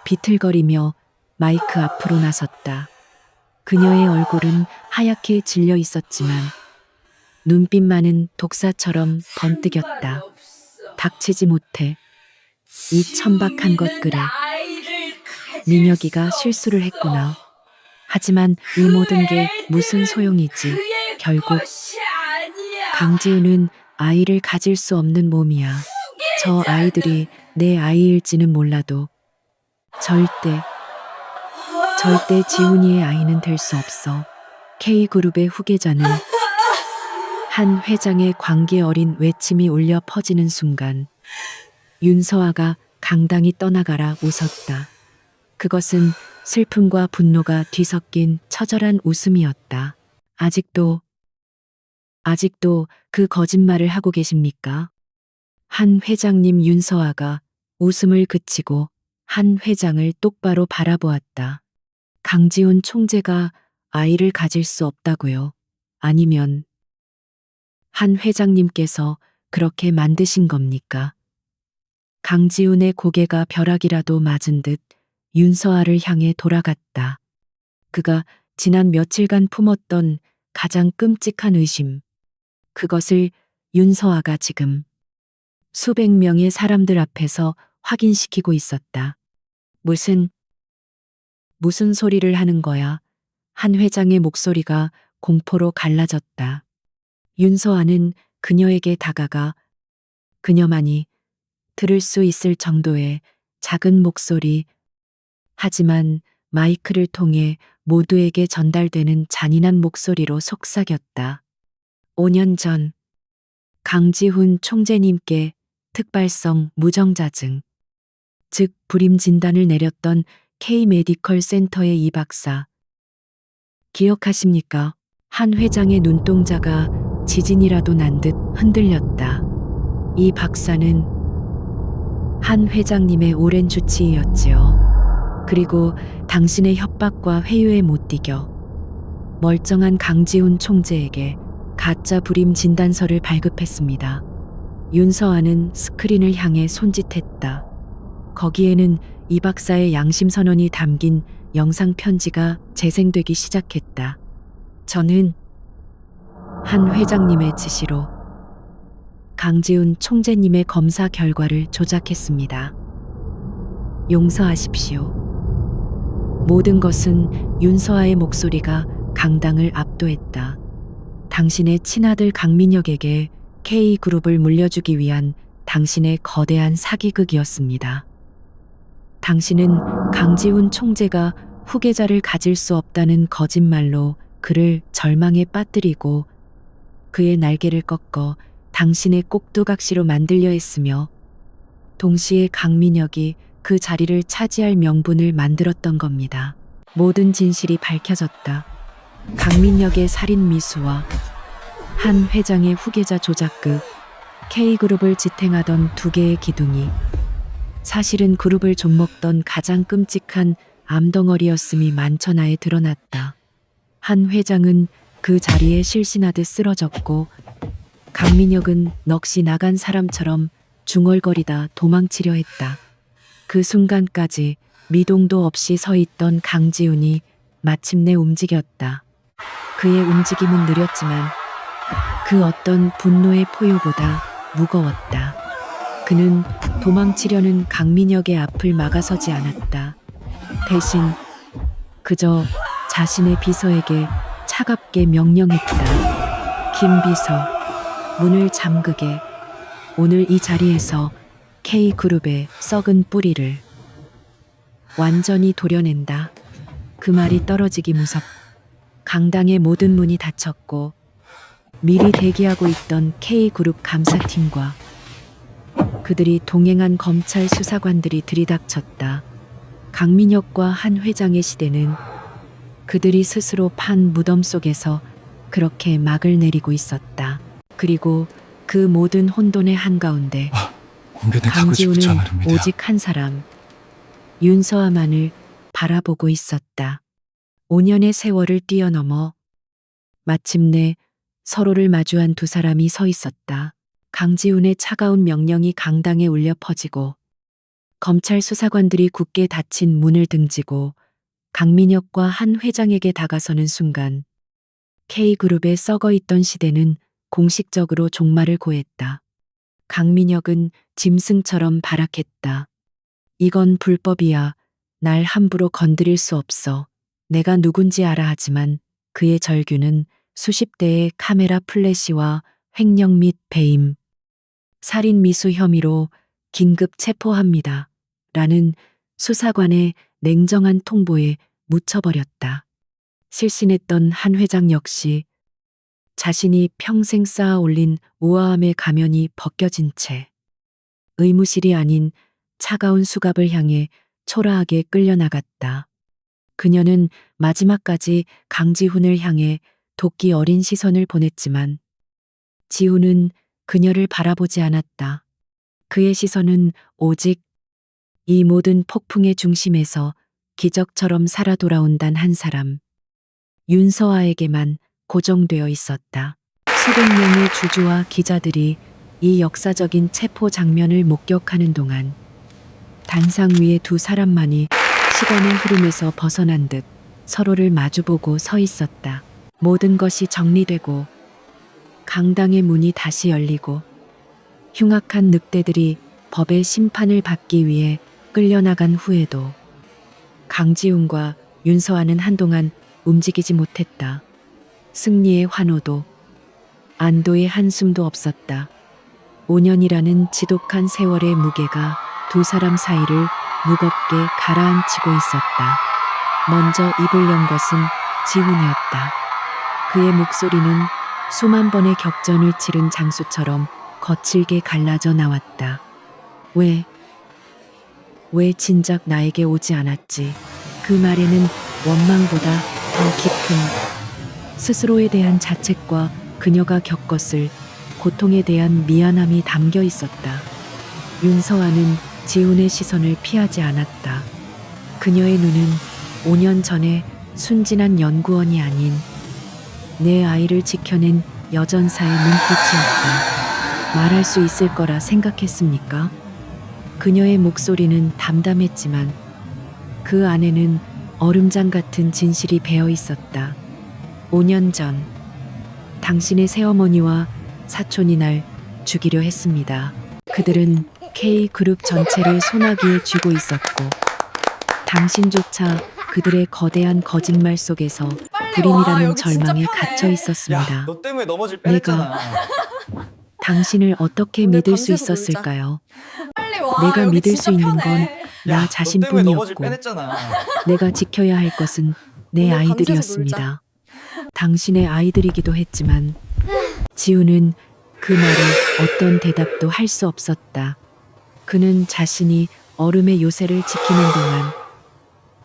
비틀거리며 마이크 앞으로 나섰다. 그녀의 얼굴은 하얗게 질려 있었지만 눈빛만은 독사처럼 번뜩였다. 닥치지 못해. 이 천박한 것들에. 민혁이가 실수를 했구나. 하지만 이 모든 게 무슨 소용이지. 결국 강지훈은 아이를 가질 수 없는 몸이야. 저 아이들이 내 아이일지는 몰라도 절대 지훈이의 아이는 될 수 없어. K그룹의 후계자는. 한 회장의 광기 어린 외침이 울려 퍼지는 순간 윤서아가 강당이 떠나가라 웃었다. 그것은 슬픔과 분노가 뒤섞인 처절한 웃음이었다. 아직도 그 거짓말을 하고 계십니까? 한 회장님. 윤서아가 웃음을 그치고 한 회장을 똑바로 바라보았다. 강지훈 총재가 아이를 가질 수 없다고요? 아니면 한 회장님께서 그렇게 만드신 겁니까? 강지훈의 고개가 벼락이라도 맞은 듯 윤서아를 향해 돌아갔다. 그가 지난 며칠간 품었던 가장 끔찍한 의심. 그것을 윤서아가 지금 수백 명의 사람들 앞에서 확인시키고 있었다. 무슨 소리를 하는 거야? 한 회장의 목소리가 공포로 갈라졌다. 윤서아는 그녀에게 다가가 그녀만이 들을 수 있을 정도의 작은 목소리, 하지만 마이크를 통해 모두에게 전달되는 잔인한 목소리로 속삭였다. 5년 전 강지훈 총재님께 특발성 무정자증, 즉 불임 진단을 내렸던 K메디컬 센터의 이 박사. 기억하십니까? 한 회장의 눈동자가 지진이라도 난 듯 흔들렸다. 이 박사는 한 회장님의 오랜 주치의였지요. 그리고 당신의 협박과 회유에 못 이겨 멀쩡한 강지훈 총재에게 가짜 불임 진단서를 발급했습니다. 윤서아는 스크린을 향해 손짓했다. 거기에는 이 박사의 양심 선언이 담긴 영상 편지가 재생되기 시작했다. 저는 한 회장님의 지시로 강지훈 총재님의 검사 결과를 조작했습니다. 용서하십시오. 모든 것은 윤서아의 목소리가 강당을 압도했다. 당신의 친아들 강민혁에게 K그룹을 물려주기 위한 당신의 거대한 사기극이었습니다. 당신은 강지훈 총재가 후계자를 가질 수 없다는 거짓말로 그를 절망에 빠뜨리고 그의 날개를 꺾어 당신의 꼭두각시로 만들려 했으며 동시에 강민혁이 그 자리를 차지할 명분을 만들었던 겁니다. 모든 진실이 밝혀졌다. 강민혁의 살인 미수와 한 회장의 후계자 조작극, K그룹을 지탱하던 두 개의 기둥이 사실은 그룹을 좀먹던 가장 끔찍한 암덩어리였음이 만천하에 드러났다. 한 회장은 그 자리에 실신하듯 쓰러졌고 강민혁은 넋이 나간 사람처럼 중얼거리다 도망치려 했다. 그 순간까지 미동도 없이 서 있던 강지훈이 마침내 움직였다. 그의 움직임은 느렸지만 그 어떤 분노의 포효보다 무거웠다. 그는 도망치려는 강민혁의 앞을 막아서지 않았다. 대신 그저 자신의 비서에게 차갑게 명령했다. 김비서, 문을 잠그게. 오늘 이 자리에서 K그룹의 썩은 뿌리를 완전히 도려낸다. 그 말이 떨어지기 무섭. 강당의 모든 문이 닫혔고 미리 대기하고 있던 K그룹 감사팀과 그들이 동행한 검찰 수사관들이 들이닥쳤다. 강민혁과 한 회장의 시대는 그들이 스스로 판 무덤 속에서 그렇게 막을 내리고 있었다. 그리고 그 모든 혼돈의 한가운데 강지훈은 오직 한 사람, 윤서아만을 바라보고 있었다. 5년의 세월을 뛰어넘어 마침내 서로를 마주한 두 사람이 서 있었다. 강지훈의 차가운 명령이 강당에 울려 퍼지고 검찰 수사관들이 굳게 닫힌 문을 등지고 강민혁과 한 회장에게 다가서는 순간 K그룹에 썩어 있던 시대는 공식적으로 종말을 고했다. 강민혁은 짐승처럼 발악했다. 이건 불법이야. 날 함부로 건드릴 수 없어. 내가 누군지 알아. 하지만 그의 절규는 수십 대의 카메라 플래시와 횡령 및 배임, 살인 미수 혐의로 긴급 체포합니다. 라는 수사관의 냉정한 통보에 묻혀버렸다. 실신했던 한 회장 역시 자신이 평생 쌓아 올린 우아함의 가면이 벗겨진 채 의무실이 아닌 차가운 수갑을 향해 초라하게 끌려나갔다. 그녀는 마지막까지 강지훈을 향해 도끼 어린 시선을 보냈지만 지훈은 그녀를 바라보지 않았다. 그의 시선은 오직 이 모든 폭풍의 중심에서 기적처럼 살아 돌아온 단 한 사람, 윤서아에게만 고정되어 있었다. 수백 명의 주주와 기자들이 이 역사적인 체포 장면을 목격하는 동안 단상 위에 두 사람만이 시간의 흐름에서 벗어난 듯 서로를 마주보고 서 있었다. 모든 것이 정리되고 강당의 문이 다시 열리고 흉악한 늑대들이 법의 심판을 받기 위해 끌려나간 후에도 강지훈과 윤서아는 한동안 움직이지 못했다. 승리의 환호도 안도의 한숨도 없었다. 5년이라는 지독한 세월의 무게가 두 사람 사이를 무겁게 가라앉히고 있었다. 먼저 입을 연 것은 지훈이었다. 그의 목소리는 수만 번의 격전을 치른 장수처럼 거칠게 갈라져 나왔다. 왜 진작 나에게 오지 않았지? 그 말에는 원망보다 더 깊은 스스로에 대한 자책과 그녀가 겪었을 고통에 대한 미안함이 담겨 있었다. 윤서아는 지훈의 시선을 피하지 않았다. 그녀의 눈은 5년 전에 순진한 연구원이 아닌 내 아이를 지켜낸 여전사의 눈빛이었다. 말할 수 있을 거라 생각했습니까? 그녀의 목소리는 담담했지만 그 안에는 얼음장 같은 진실이 배어 있었다. 5년 전 당신의 새어머니와 사촌이 날 죽이려 했습니다. 그들은 K그룹 전체를 소나기에 쥐고 있었고 당신조차 그들의 거대한 거짓말 속에서 불임이라는 절망에 갇혀 있었습니다. 너 때문에 넘어질 내가 당신을 어떻게 오늘 믿을 수 밤새서 있었을까요? 빨리 와. 내가 여기 믿을 진짜 수 있는 건 편해. 나 자신뿐이었고 내가 지켜야 할 것은 내 오늘 밤새서 아이들이었습니다. 당신의 아이들이기도 했지만 지우는 그 말에 어떤 대답도 할 수 없었다. 그는 자신이 얼음의 요새를 지키는 동안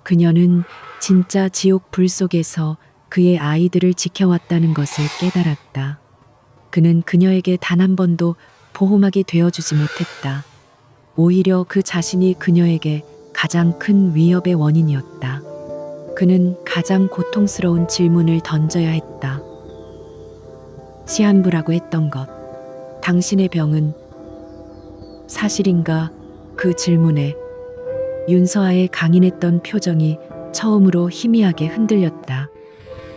그녀는 진짜 지옥 불 속에서 그의 아이들을 지켜왔다는 것을 깨달았다. 그는 그녀에게 단 한 번도 보호막이 되어주지 못했다. 오히려 그 자신이 그녀에게 가장 큰 위협의 원인이었다. 그는 가장 고통스러운 질문을 던져야 했다. 시한부라고 했던 것, 당신의 병은 사실인가? 그 질문에 윤서아의 강인했던 표정이 처음으로 희미하게 흔들렸다.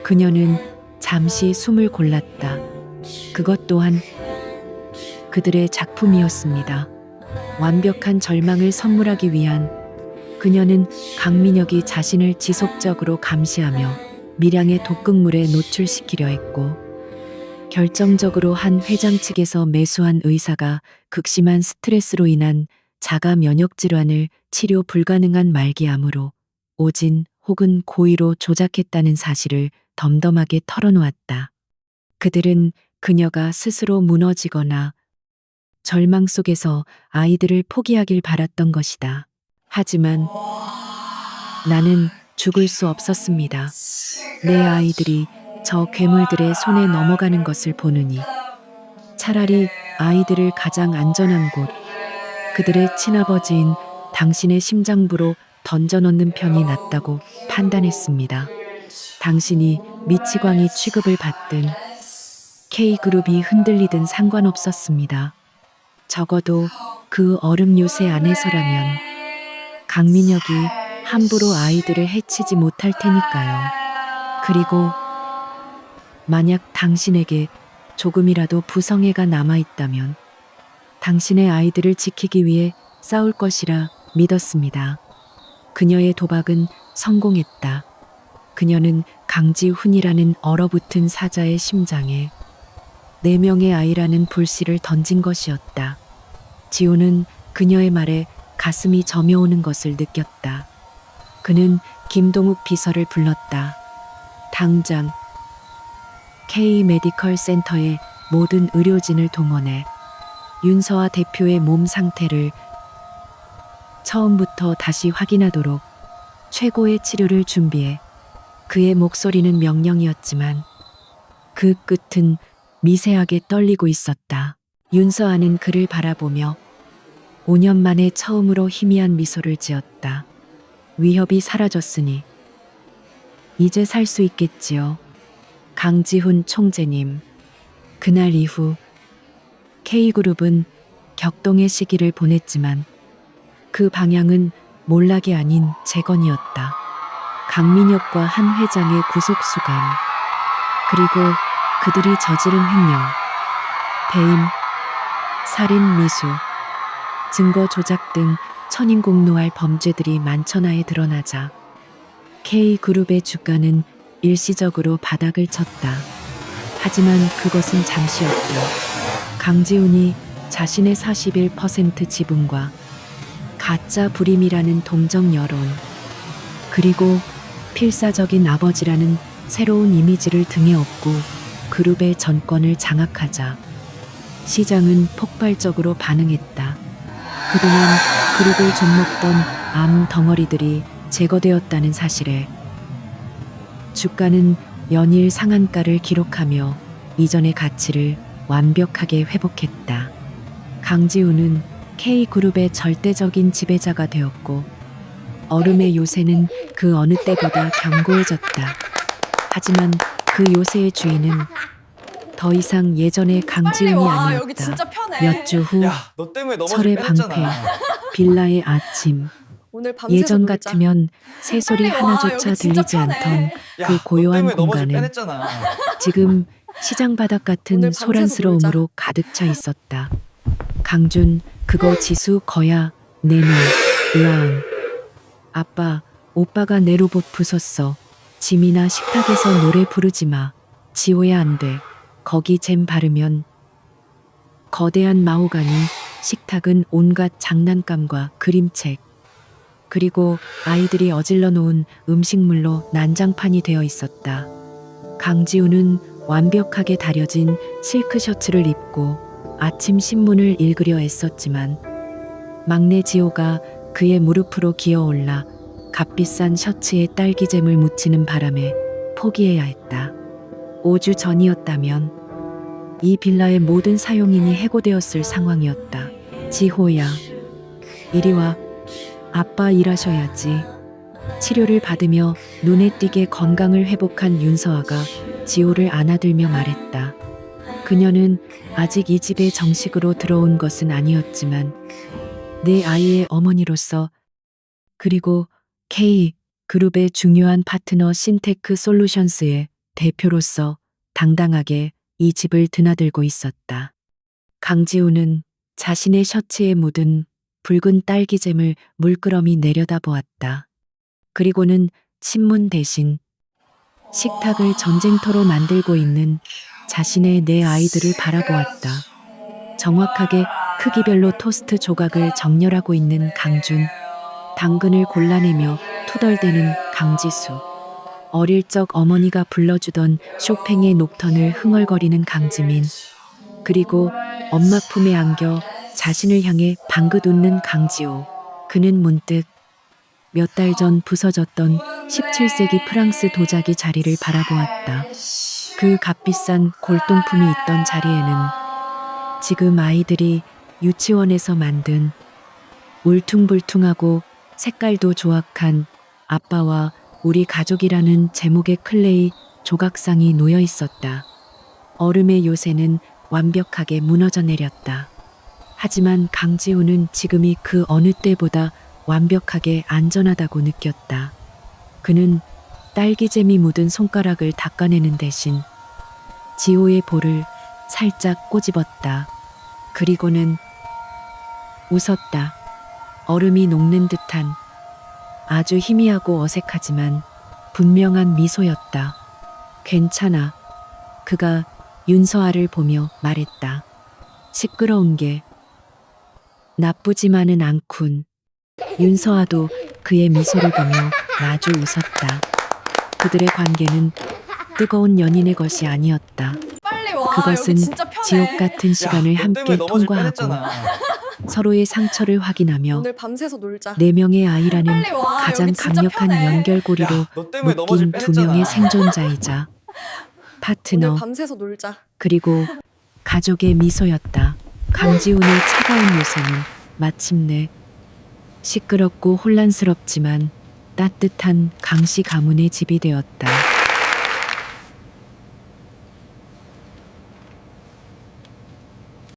그녀는 잠시 숨을 골랐다. 그것 또한 그들의 작품이었습니다. 완벽한 절망을 선물하기 위한 그녀는 강민혁이 자신을 지속적으로 감시하며 밀양의 독극물에 노출시키려 했고 결정적으로 한 회장 측에서 매수한 의사가 극심한 스트레스로 인한 자가 면역 질환을 치료 불가능한 말기암으로 오진 혹은 고의로 조작했다는 사실을 덤덤하게 털어놓았다. 그들은 그녀가 스스로 무너지거나 절망 속에서 아이들을 포기하길 바랐던 것이다. 하지만 나는 죽을 수 없었습니다. 내 아이들이 저 괴물들의 손에 넘어가는 것을 보느니 차라리 아이들을 가장 안전한 곳, 그들의 친아버지인 당신의 심장부로 던져넣는 편이 낫다고 판단했습니다. 당신이 미치광이 취급을 받든 K그룹이 흔들리든 상관없었습니다. 적어도 그 얼음 요새 안에서라면 강민혁이 함부로 아이들을 해치지 못할 테니까요. 그리고 만약 당신에게 조금이라도 부성애가 남아있다면 당신의 아이들을 지키기 위해 싸울 것이라 믿었습니다. 그녀의 도박은 성공했다. 그녀는 강지훈이라는 얼어붙은 사자의 심장에 4명의 아이라는 불씨를 던진 것이었다. 지호는 그녀의 말에 가슴이 저며오는 것을 느꼈다. 그는 김동욱 비서를 불렀다. 당장 K-메디컬 센터의 모든 의료진을 동원해 윤서아 대표의 몸 상태를 처음부터 다시 확인하도록 최고의 치료를 준비해. 그의 목소리는 명령이었지만 그 끝은 미세하게 떨리고 있었다. 윤서아는 그를 바라보며 5년 만에 처음으로 희미한 미소를 지었다. 위협이 사라졌으니 이제 살 수 있겠지요. 강지훈 총재님. 그날 이후 K그룹은 격동의 시기를 보냈지만 그 방향은 몰락이 아닌 재건이었다. 강민혁과 한 회장의 구속 수감, 그리고 그들이 저지른 횡령, 배임, 살인 미수, 증거 조작 등 천인공노할 범죄들이 만천하에 드러나자 K그룹의 주가는 일시적으로 바닥을 쳤다. 하지만 그것은 잠시였다. 강지훈이 자신의 41% 지분과 가짜 불임이라는 동정 여론, 그리고 필사적인 아버지라는 새로운 이미지를 등에 업고 그룹의 전권을 장악하자 시장은 폭발적으로 반응했다. 그동안 그룹을 좀먹던 암 덩어리들이 제거되었다는 사실에 주가는 연일 상한가를 기록하며 이전의 가치를 완벽하게 회복했다. 강지훈은 K그룹의 절대적인 지배자가 되었고 얼음의 요새는 그 어느 때보다 견고해졌다. 하지만 그 요새의 주인은 더 이상 예전의 빨리 강지훈이 와. 여기 아니었다. 진짜 편해. 몇 주 후 야, 너 때문에 철의 넘어질 방패, 뻔했잖아. 빌라의 아침. 오늘 밤새서 예전 놀자. 같으면 새소리 빨리 와. 하나조차 여기 진짜 들리지 편해. 않던 야, 그 너 고요한 때문에 넘어질 공간은 뻔했잖아. 지금 시장 바닥 같은 오늘 밤새서 소란스러움으로 가득 차 있었다. 강준, 그거 지수 거야. 내 눈, 으앙. 아빠, 오빠가 내 로봇 부쉈어. 짐이나 식탁에서 노래 부르지 마. 지호야 안 돼. 거기 잼 바르면. 거대한 마호가니, 식탁은 온갖 장난감과 그림책, 그리고 아이들이 어질러 놓은 음식물로 난장판이 되어 있었다. 강지훈은 완벽하게 다려진 실크 셔츠를 입고 아침 신문을 읽으려 애썼지만 막내 지호가 그의 무릎으로 기어올라 값비싼 셔츠에 딸기잼을 묻히는 바람에 포기해야 했다. 5주 전이었다면 이 빌라의 모든 사용인이 해고되었을 상황이었다. 지호야, 이리 와. 아빠 일하셔야지. 치료를 받으며 눈에 띄게 건강을 회복한 윤서아가 지호를 안아들며 말했다. 그녀는 아직 이 집에 정식으로 들어온 것은 아니었지만 내 아이의 어머니로서, 그리고 K 그룹의 중요한 파트너 신테크 솔루션스의 대표로서 당당하게 이 집을 드나들고 있었다. 강지훈은 자신의 셔츠에 묻은 붉은 딸기잼을 물끄러미 내려다보았다. 그리고는 신문 대신 식탁을 전쟁터로 만들고 있는 자신의 네 아이들을 바라보았다. 정확하게 크기별로 토스트 조각을 정렬하고 있는 강준, 당근을 골라내며 투덜대는 강지수, 어릴 적 어머니가 불러주던 쇼팽의 녹턴을 흥얼거리는 강지민, 그리고 엄마 품에 안겨 자신을 향해 방긋 웃는 강지호. 그는 문득 몇 달 전 부서졌던 17세기 프랑스 도자기 자리를 바라보았다. 그 값비싼 골동품이 있던 자리에는 지금 아이들이 유치원에서 만든 울퉁불퉁하고 색깔도 조악한 아빠와 우리 가족이라는 제목의 클레이 조각상이 놓여 있었다. 얼음의 요새는 완벽하게 무너져 내렸다. 하지만 강지훈은 지금이 그 어느 때보다 완벽하게 안전하다고 느꼈다. 그는 딸기잼이 묻은 손가락을 닦아내는 대신 지호의 볼을 살짝 꼬집었다. 그리고는 웃었다. 얼음이 녹는 듯한 아주 희미하고 어색하지만 분명한 미소였다. 괜찮아. 그가 윤서아를 보며 말했다. 시끄러운 게 나쁘지만은 않군. 윤서아도 그의 미소를 보며 마주 웃었다. 그들의 관계는 뜨거운 연인의 것이 아니었다. 빨리 와. 그것은 여기 진짜 편해. 지옥 같은 시간을 야, 너 함께 때문에 넘어질 통과하고 뻔했잖아. 서로의 상처를 확인하며 오늘 밤새서 놀자. 네 명의 아이라는 빨리 와. 가장 여기 진짜 강력한 편해. 연결고리로 야, 너 때문에 넘어질 묶인 두 뻔했잖아. 명의 생존자이자 파트너, 오늘 밤새서 놀자. 그리고 가족의 미소였다. 강지훈의 차가운 요새는 마침내 시끄럽고 혼란스럽지만 따뜻한 강씨 가문의 집이 되었다.